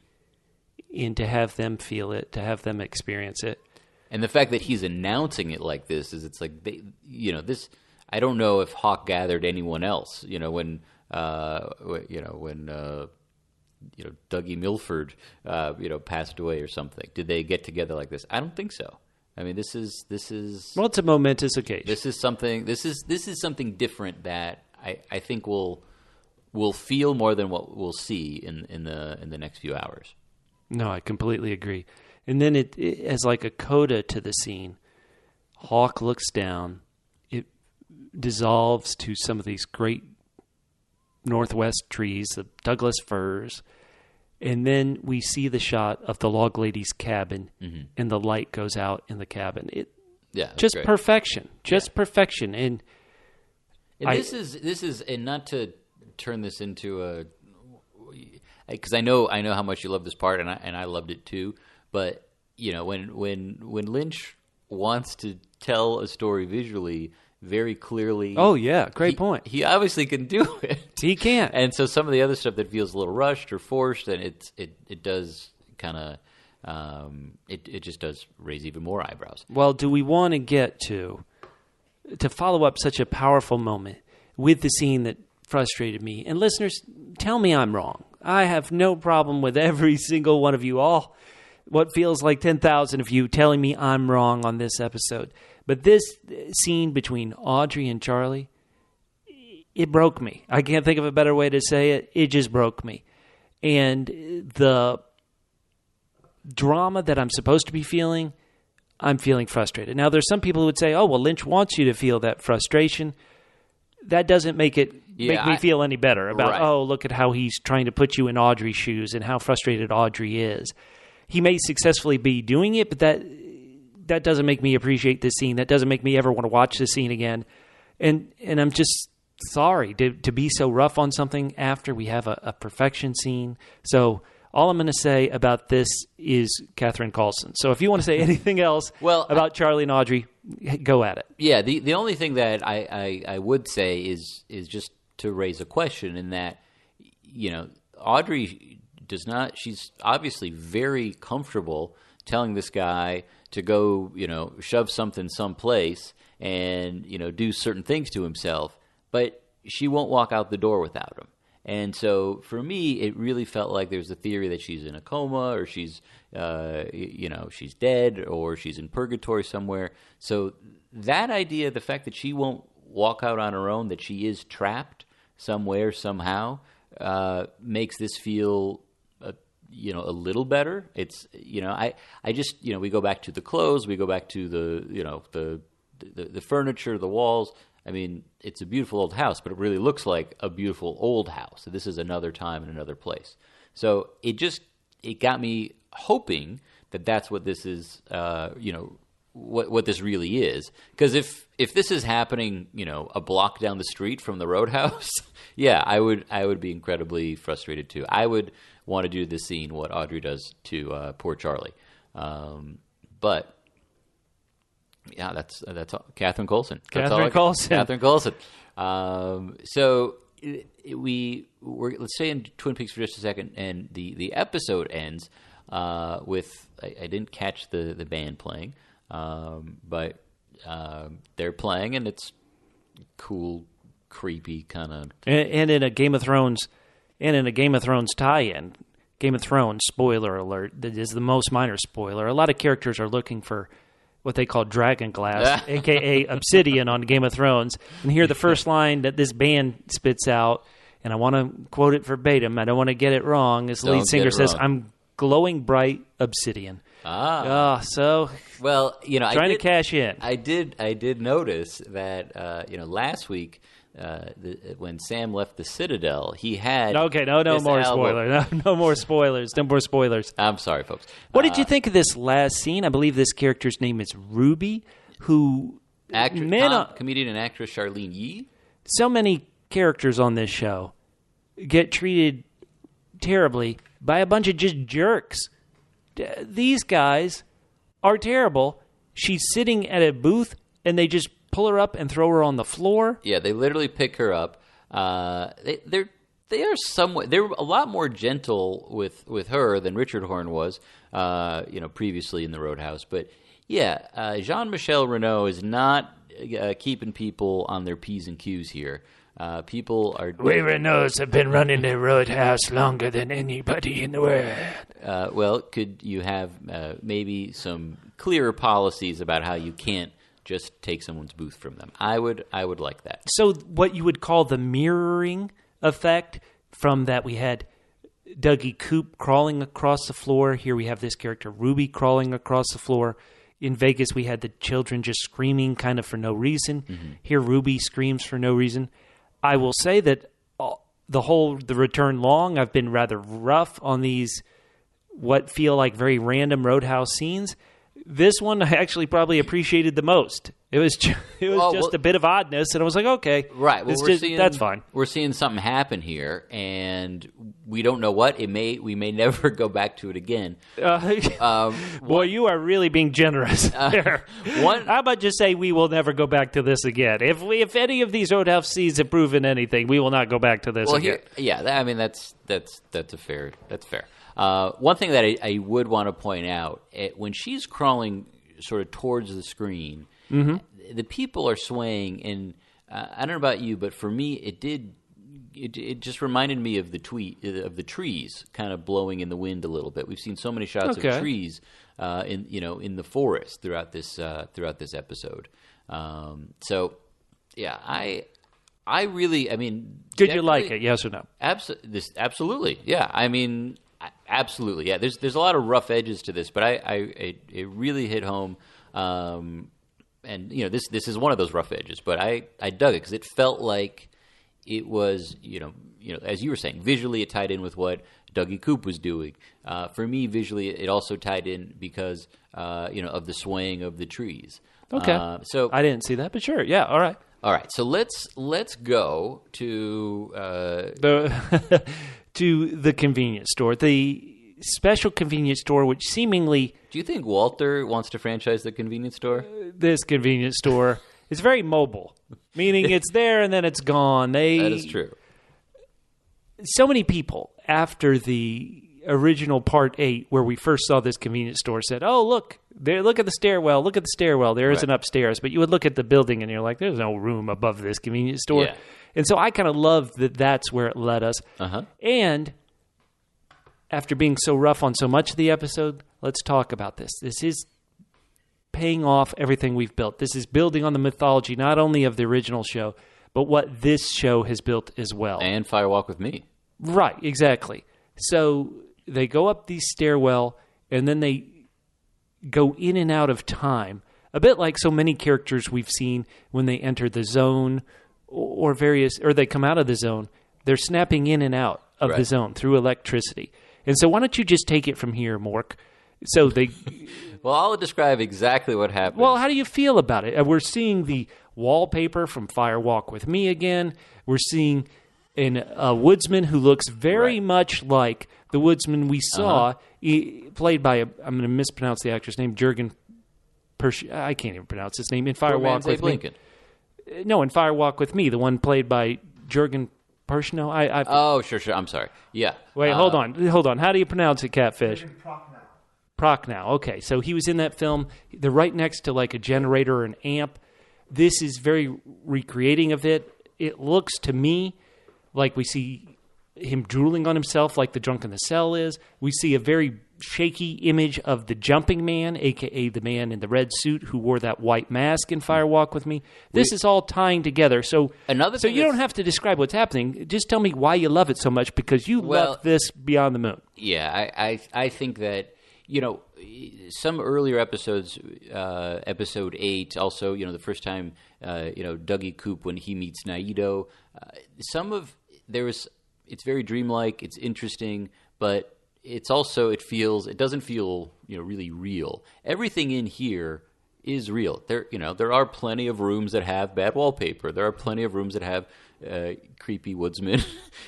and to have them feel it, to have them experience it. And the fact that he's announcing it like this is, it's like, this, I don't know if Hawk gathered anyone else, when Dougie Milford, passed away or something. Did they get together like this? I don't think so. I mean, this is. Well, it's a momentous occasion. This is something different that I think we'll feel more than what we'll see in the next few hours. No, I completely agree. And then it as like a coda to the scene. Hawk looks down. It dissolves to some of these great Northwest trees, the Douglas firs. And then we see the shot of the Log Lady's cabin, and the light goes out in the cabin. Just great. Perfection, perfection. And this is, and not to turn this into a, because I know how much you love this part, and I loved it too. But when Lynch wants to tell a story visually very clearly. Oh, yeah. Great point. He obviously can do it. He can. And so some of the other stuff that feels a little rushed or forced, and it does kind of, it just does raise even more eyebrows. Well, do we want to get to follow up such a powerful moment with the scene that frustrated me? And listeners, tell me I'm wrong. I have no problem with every single one of you, all what feels like 10,000 of you telling me I'm wrong on this episode. But this scene between Audrey and Charlie, it broke me. I can't think of a better way to say it. It just broke me. And the drama that I'm supposed to be feeling, I'm feeling frustrated. Now, there's some people who would say, oh, well, Lynch wants you to feel that frustration. That doesn't make me feel any better about, right. Oh, look at how he's trying to put you in Audrey's shoes and how frustrated Audrey is. He may successfully be doing it, but that doesn't make me appreciate this scene. That doesn't make me ever want to watch this scene again. And I'm just sorry to be so rough on something after we have a perfection scene. So all I'm going to say about this is Catherine Coulson. So if you want to say anything else about Charlie and Audrey, go at it. Yeah, the only thing that I would say is just to raise a question in that, Audrey does not, she's obviously very comfortable telling this guy to go, shove something someplace and, do certain things to himself, but she won't walk out the door without him. And so for me, it really felt like there's a theory that she's in a coma, or she's she's dead, or she's in purgatory somewhere. So that idea, the fact that she won't walk out on her own, that she is trapped somewhere somehow, makes this feel a little better. It's I just we go back to the clothes, we go back to the furniture, the walls. I mean, it's a beautiful old house, but it really looks like a beautiful old house. So this is another time and another place. So it got me hoping that that's what this is, what this really is. Because if this is happening, a block down the street from the Roadhouse, yeah, I would be incredibly frustrated too. I would want to do this scene what Audrey does to poor Charlie, but. Yeah, that's all. Catherine Coulson. Catherine Coulson. So let's stay in Twin Peaks for just a second, and the episode ends with I didn't catch the band playing, but they're playing, and it's cool, creepy kind of. And in a Game of Thrones, tie-in, Game of Thrones spoiler alert. That is the most minor spoiler. A lot of characters are looking for what they call dragon glass, a.k.a. obsidian on Game of Thrones. And here the first line that this band spits out, and I want to quote it verbatim. I don't want to get it wrong. This lead singer says, "I'm glowing bright obsidian." So well, trying to cash in. I did notice that last week. When Sam left the Citadel, he had no more spoilers. No more spoilers. No more spoilers. I'm sorry, folks. What did you think of this last scene? I believe this character's name is Ruby, who comedian and actress Charlene Yee. So many characters on this show get treated terribly by a bunch of just jerks. These guys are terrible. She's sitting at a booth, and they just pull her up and throw her on the floor. Yeah, they literally pick her up. They are somewhat. They're a lot more gentle with her than Richard Horne was, previously in the Roadhouse. But yeah, Jean-Michel Renaud is not keeping people on their P's and Q's here. People are. We Renauds have been running the Roadhouse longer than anybody in the world. Well, could you have maybe some clearer policies about how you can't just take someone's booth from them? I would like that. So what you would call the mirroring effect from that, we had DougieCoop crawling across the floor. Here we have this character Ruby crawling across the floor. In Vegas, we had the children just screaming kind of for no reason. Mm-hmm. Here Ruby screams for no reason. I will say that the return long, I've been rather rough on these what feel like very random Roadhouse scenes. This one I actually probably appreciated the most. It was just a bit of oddness, and I was like, okay, right. Well, that's fine. We're seeing something happen here, and we don't know what. We may never go back to it again. Boy, you are really being generous there. How about just say we will never go back to this again? If any of these Roadhouse scenes have proven anything, we will not go back to this again. That's fair. One thing that I would want to point out, when she's crawling sort of towards the screen, mm-hmm. the people are swaying, and I don't know about you, but for me, it just reminded me of the trees kind of blowing in the wind a little bit. We've seen so many shots of trees in the forest throughout this episode. So yeah, I really, did you like it? Yes or no? Absolutely, yeah. Absolutely, yeah. There's a lot of rough edges to this, but it really hit home. And this is one of those rough edges, but I dug it because it felt like it was as you were saying, visually it tied in with what DougieCoop was doing. For me, visually it also tied in because of the swaying of the trees. Okay, so I didn't see that, but sure, yeah, all right. So let's go to the convenience store, the special convenience store, which seemingly... Do you think Walter wants to franchise the convenience store? This convenience store is very mobile, meaning it's there and then it's gone. That is true. So many people, after the original Part 8, where we first saw this convenience store, said, "Oh, look there! Look at the stairwell! Look at the stairwell! There is an upstairs." But you would look at the building, and you're like, "There's no room above this convenience store." Yeah. And so I kind of love that. That's where it led us. And after being so rough on so much of the episode, let's talk about this. This is paying off everything we've built. This is building on the mythology, not only of the original show, but what this show has built as well. And Firewalk with Me. Right, exactly. So they go up the stairwell, and then they go in and out of time, a bit like so many characters we've seen when they enter the zone or they come out of the zone. They're snapping in and out of the zone through electricity. And so why don't you just take it from here, Mork? So they... Well, I'll describe exactly what happened. Well, how do you feel about it? We're seeing the wallpaper from Firewalk with Me again. We're seeing a woodsman who looks very much like the woodsman we saw, played by, I'm going to mispronounce the actor's name, Jurgen I can't even pronounce his name, in Firewalk with Me. No, in Firewalk with Me, the one played by Jurgen Pershno. Oh, sure. I'm sorry. Yeah. Wait, hold on. How do you pronounce it, Catfish? Prochnow. Okay, so he was in that film. They're right next to like a generator or an amp. This is very recreating of it. It looks to me like we see him drooling on himself like the drunk in the cell is. We see a very shaky image of the jumping man, a.k.a. the man in the red suit who wore that white mask in Firewalk with Me. This is all tying together. So you don't have to describe what's happening. Just tell me why you love it so much, because you love this beyond the moon. Yeah, I think that, some earlier episodes, episode 8, also, the first time, DougieCoop when he meets Naito, it's very dreamlike, it's interesting, but it's also, it doesn't feel, really real. Everything in here is real. There are plenty of rooms that have bad wallpaper. There are plenty of rooms that have creepy woodsmen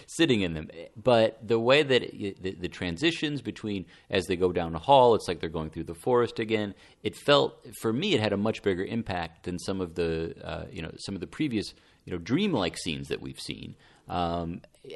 sitting in them. But the way that the transitions between, as they go down the hall, it's like they're going through the forest again. It felt, for me, it had a much bigger impact than some of the previous, dreamlike scenes that we've seen.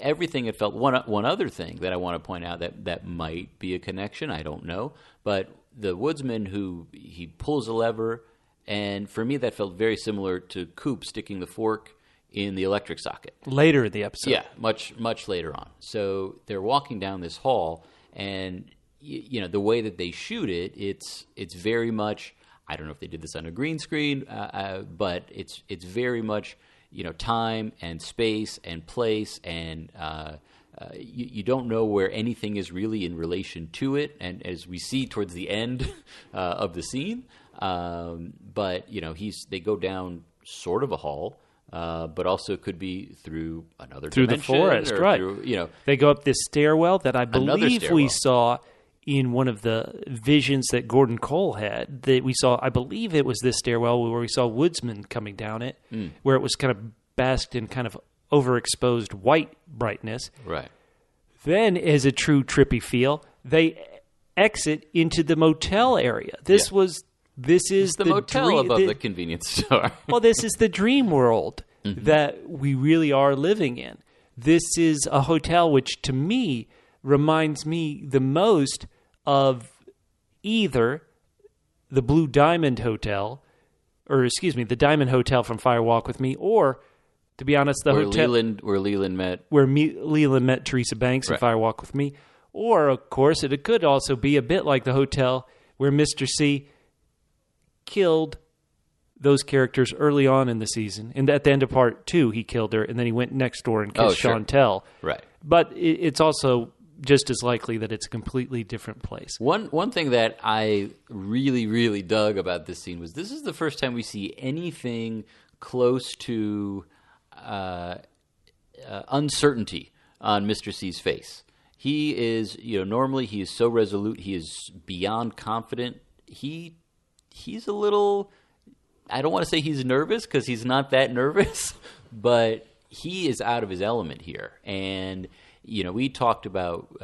Everything, it felt, one other thing that I want to point out that might be a connection, I don't know, but the woodsman who he pulls a lever, and for me that felt very similar to Coop sticking the fork in the electric socket. Later in the episode. Yeah, much later on. So they're walking down this hall, and the way that they shoot it, it's very much, I don't know if they did this on a green screen, but it's very much, time and space and place, and you don't know where anything is really in relation to it, and as we see towards the end of the scene, but they go down sort of a hall, but also could be through another through the forest, right? They go up this stairwell that I believe we saw in one of the visions that Gordon Cole had. That we saw, I believe it was this stairwell where we saw woodsmen coming down it, where it was kind of basked in kind of overexposed white brightness. Right. Then, as a true trippy feel, they exit into the motel area. This is the motel above the convenience store. Well, this is the dream world that we really are living in. This is a hotel which, to me, reminds me the most of either the Blue Diamond Hotel, the Diamond Hotel from Firewalk with Me, or, to be honest, where Leland met Teresa Banks in Firewalk with Me. Or, of course, it could also be a bit like the hotel where Mr. C killed those characters early on in the season. And at the end of part 2, he killed her, and then he went next door and kissed Chantel. Right. But it's also just as likely that it's a completely different place. One thing that I really, really dug about this scene was this is the first time we see anything close to uncertainty on Mr. C's face. He is, normally he is so resolute. He is beyond confident. He's a little, I don't want to say he's nervous because he's not that nervous, but he is out of his element here. And, we talked about,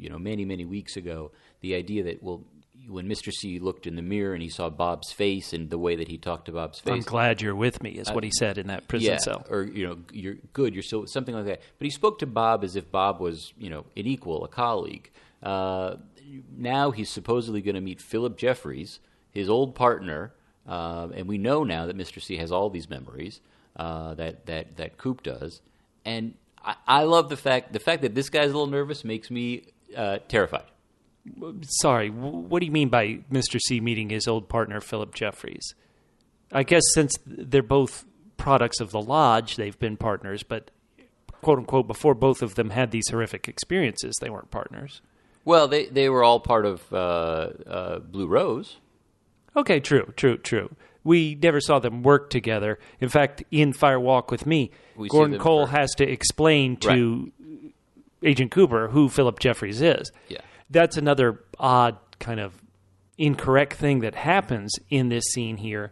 many, many weeks ago, the idea that, when Mr. C looked in the mirror and he saw Bob's face and the way that he talked to Bob's face. I'm glad you're with me, is what he said in that prison cell. Or, you're good, you're so, something like that. But he spoke to Bob as if Bob was, an equal, a colleague. now he's supposedly going to meet Philip Jeffries, his old partner, and we know now that Mr. C has all these memories that Coop does. And I love the fact that this guy's a little nervous makes me terrified. Sorry, what do you mean by Mr. C meeting his old partner, Philip Jeffries? I guess since they're both products of the Lodge, they've been partners, but quote-unquote, before both of them had these horrific experiences, they weren't partners. Well, they were all part of Blue Rose. Okay, true. We never saw them work together. In fact, in Fire Walk with Me, Gordon Cole has to explain to Agent Cooper who Philip Jeffries is. Yeah. That's another odd kind of incorrect thing that happens in this scene here.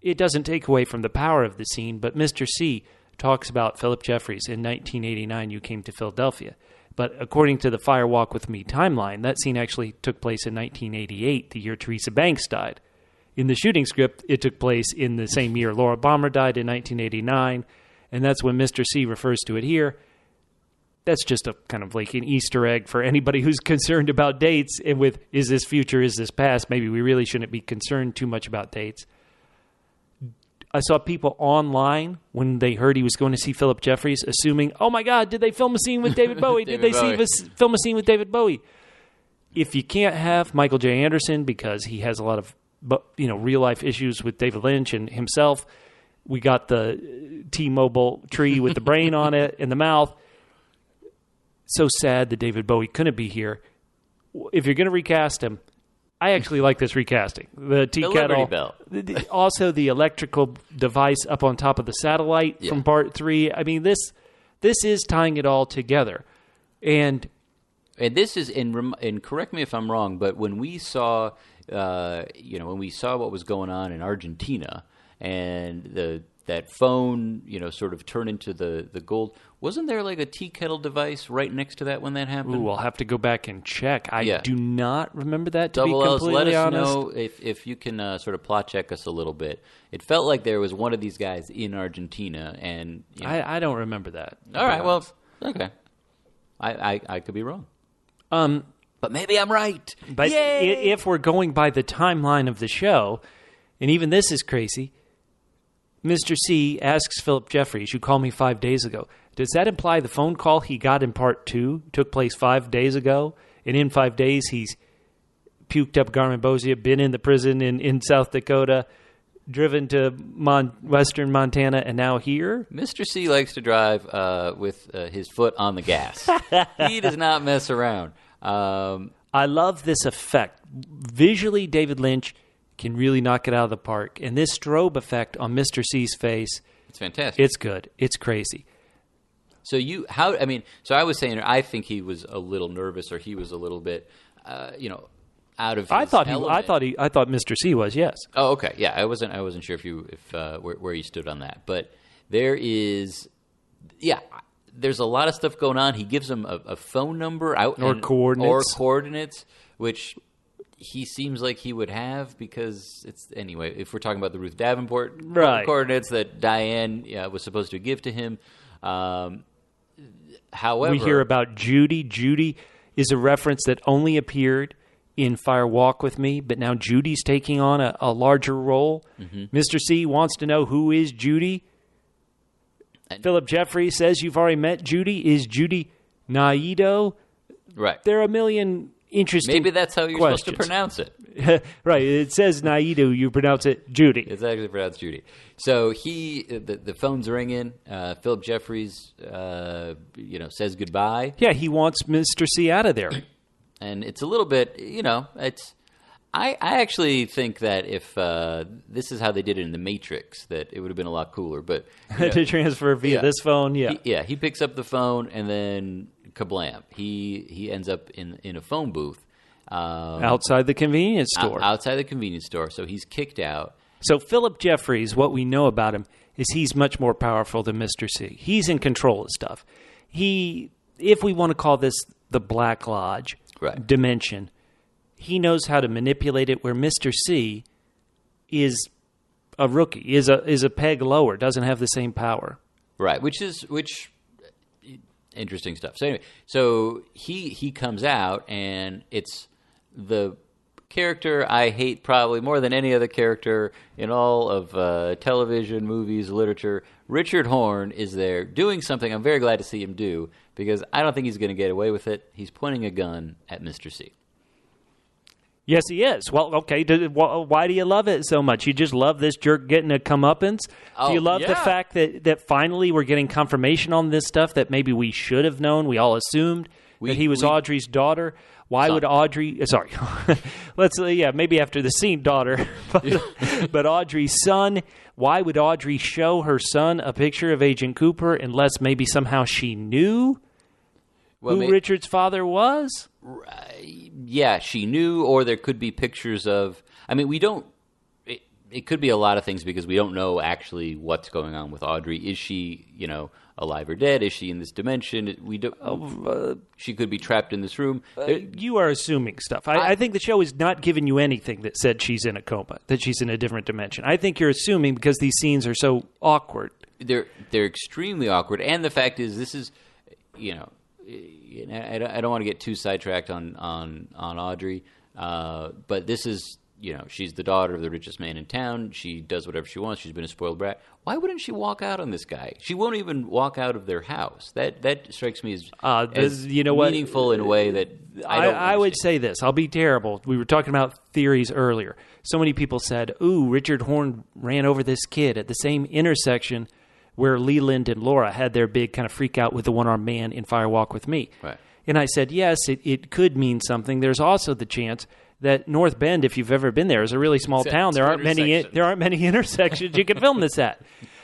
It doesn't take away from the power of the scene, but Mr. C talks about Philip Jeffries. In 1989, you came to Philadelphia. But according to the Fire Walk with Me timeline, that scene actually took place in 1988, the year Teresa Banks died. In the shooting script, it took place in the same year Laura Palmer died in 1989, and that's when Mr. C refers to it here. That's just a kind of like an Easter egg for anybody who's concerned about dates. And with, is this future, is this past? Maybe we really shouldn't be concerned too much about dates. I saw people online when they heard he was going to see Philip Jeffries assuming, oh my God, did they film a scene with David Bowie? Did they film a scene with David Bowie? If you can't have Michael J. Anderson because he has a lot of real-life issues with David Lynch and himself, we got the T-Mobile tree with the brain on it and the mouth. So sad that David Bowie couldn't be here. If you're going to recast him, I actually like this recasting. The tea kettle, also the electrical device up on top of the satellite from Part 3. I mean, this is tying it all together, and this is and correct me if I'm wrong, but when we saw what was going on in Argentina and that phone, sort of turn into the gold. Wasn't there like a tea kettle device right next to that when that happened? Ooh, I'll have to go back and check. I do not remember that, to Double be L's, completely let us honest. know if you can sort of plot check us a little bit. It felt like there was one of these guys in Argentina, and I don't remember that. All right, well, okay. I could be wrong. But maybe I'm right. But if we're going by the timeline of the show, and even this is crazy, Mr. C asks Philip Jeffries, you called me 5 days ago. Does that imply the phone call he got in Part 2 took place 5 days ago? And in 5 days, he's puked up Garmonbozia, been in the prison in South Dakota, driven to western Montana, and now here? Mr. C likes to drive with his foot on the gas. He does not mess around. I love this effect. Visually, David Lynch can really knock it out of the park. And this strobe effect on Mr. C's face, it's fantastic. It's good. It's crazy. So I was saying I think he was a little nervous, or he was a little bit, out of his element. I thought Mr. C was, yes. Oh, okay. Yeah, I wasn't sure where you stood on that. But there's a lot of stuff going on. He gives him a phone number coordinates, which he seems like he would have because if we're talking about the Ruth Davenport coordinates that Diane was supposed to give to him. However, we hear about Judy. Judy is a reference that only appeared in Fire Walk with Me, but now Judy's taking on a larger role. Mm-hmm. Mr. C wants to know who is Judy. Philip Jeffries says you've already met Judy. Is Judy Naido? Right. There are a million interesting Maybe that's how you're questions. supposed to pronounce it. Right. It says Naido. You pronounce it Judy. It's actually pronounced Judy. So the phone's ringing. Philip Jeffries, says goodbye. Yeah, he wants Mr. C out of there. And it's a little bit, it's... I actually think that if this is how they did it in The Matrix, that it would have been a lot cooler. But to transfer via this phone, he picks up the phone and then kablam, he ends up in a phone booth outside the convenience store. Outside the convenience store, so he's kicked out. So Philip Jeffries, what we know about him is he's much more powerful than Mr. C. He's in control of stuff. If we want to call this the Black Lodge dimension. He knows how to manipulate it, where Mr. C is a rookie, is a peg lower, doesn't have the same power. Right, which interesting stuff. So anyway, so he comes out, and it's the character I hate probably more than any other character in all of television, movies, literature. Richard Horne is there doing something I'm very glad to see him do, because I don't think he's going to get away with it. He's pointing a gun at Mr. C. Yes, he is. Well, okay, why do you love it so much? You just love this jerk getting a comeuppance? Do you love the fact that finally we're getting confirmation on this stuff that maybe we should have known? We all assumed that he was Audrey's daughter. Why would Audrey... Sorry. Let's... maybe after the scene, daughter. But Audrey's son... Why would Audrey show her son a picture of Agent Cooper unless maybe somehow she knew who Richard's father was? Yeah, she knew, or there could be pictures of... I mean, we don't... It could be a lot of things, because we don't know actually what's going on with Audrey. Is she, alive or dead? Is she in this dimension? We don't. She could be trapped in this room. You are assuming stuff. I think the show is not giving you anything that said she's in a coma, that she's in a different dimension. I think you're assuming because these scenes are so awkward. They're extremely awkward, and the fact is, this is, I don't want to get too sidetracked on Audrey, but this is. She's the daughter of the richest man in town. She does whatever she wants. She's been a spoiled brat. Why wouldn't she walk out on this guy? She won't even walk out of their house. That strikes me as meaningful in a way that I would say this. I'll be terrible. We were talking about theories earlier. So many people said, ooh, Richard Horne ran over this kid at the same intersection where Leland and Laura had their big kind of freak out with the one-armed man in Fire Walk with Me. Right. And I said, yes, it could mean something. There's also the chance that North Bend, if you've ever been there, is a really small town. There aren't many intersections you can film this at.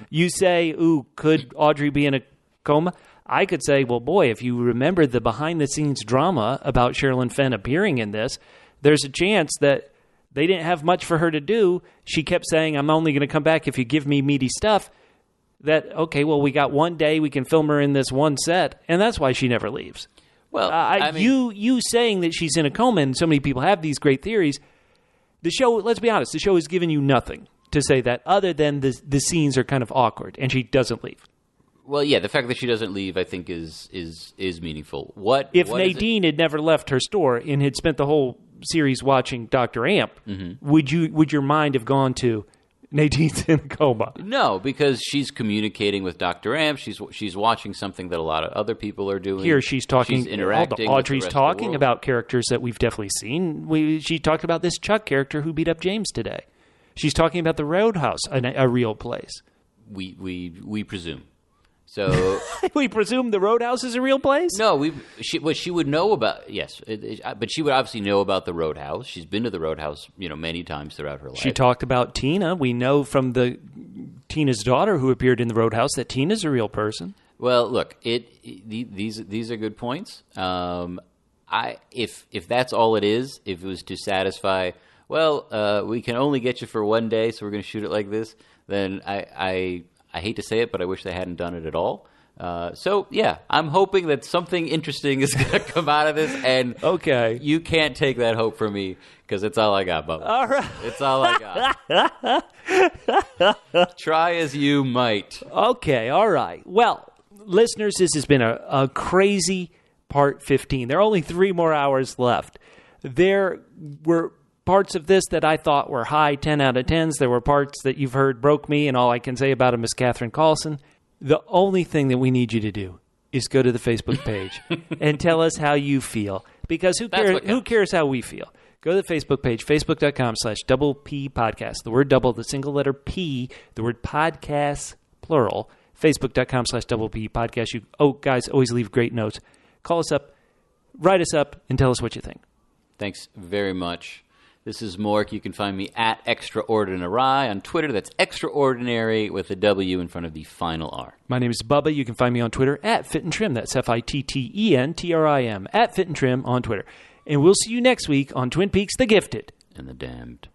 You say, ooh, could Audrey be in a coma? I could say, well, boy, if you remember the behind-the-scenes drama about Sherilyn Fenn appearing in this, there's a chance that they didn't have much for her to do. She kept saying, I'm only going to come back if you give me meaty stuff. That, okay, well, we got one day we can film her in this one set, and that's why she never leaves. Well, I mean, you saying that she's in a coma, and so many people have these great theories. The show, let's be honest, the show has given you nothing to say that other than the scenes are kind of awkward, and she doesn't leave. Well, yeah, the fact that she doesn't leave, I think, is meaningful. If Nadine had never left her store and had spent the whole series watching Dr. Amp, would your mind have gone to Nadine's in a coma? No, because she's communicating with Dr. Amp. She's watching something that a lot of other people are doing. Here she's talking. She's interacting. Audrey's with the rest talking of the about characters that we've definitely seen. She talked about this Chuck character who beat up James today. She's talking about the Roadhouse, a real place. We presume. So we presume the Roadhouse is a real place? No, she would know about, yes, but she would obviously know about the Roadhouse. She's been to the Roadhouse, many times throughout her life. She talked about Tina. We know from Tina's daughter who appeared in the Roadhouse that Tina's a real person. Well, look, these are good points. If that's all it is, if it was to satisfy, we can only get you for one day, so we're going to shoot it like this, then I hate to say it, but I wish they hadn't done it at all. I'm hoping that something interesting is going to come out of this, and okay, you can't take that hope from me, because it's all I got, Bubba. All right. It's all I got. Try as you might. Okay, all right. Well, listeners, this has been a crazy part 15. There are only 3 more hours left. There were parts of this that I thought were high 10 out of 10s. There were parts that you've heard broke me, and all I can say about him is Catherine Carlson. The only thing that we need you to do is go to the Facebook page and tell us how you feel. Because who cares how we feel? Go to the Facebook page, facebook.com/double P podcast. The word double, the single letter P, the word podcast, plural. Facebook.com/double P podcast. Guys, always leave great notes. Call us up, write us up, and tell us what you think. Thanks very much. This is Mork. You can find me at Extraordinary on Twitter. That's extraordinary with a W in front of the final R. My name is Bubba. You can find me on Twitter at Fit and Trim. That's FITTENTRIM at Fit and Trim on Twitter. And we'll see you next week on Twin Peaks: The Gifted and the Damned.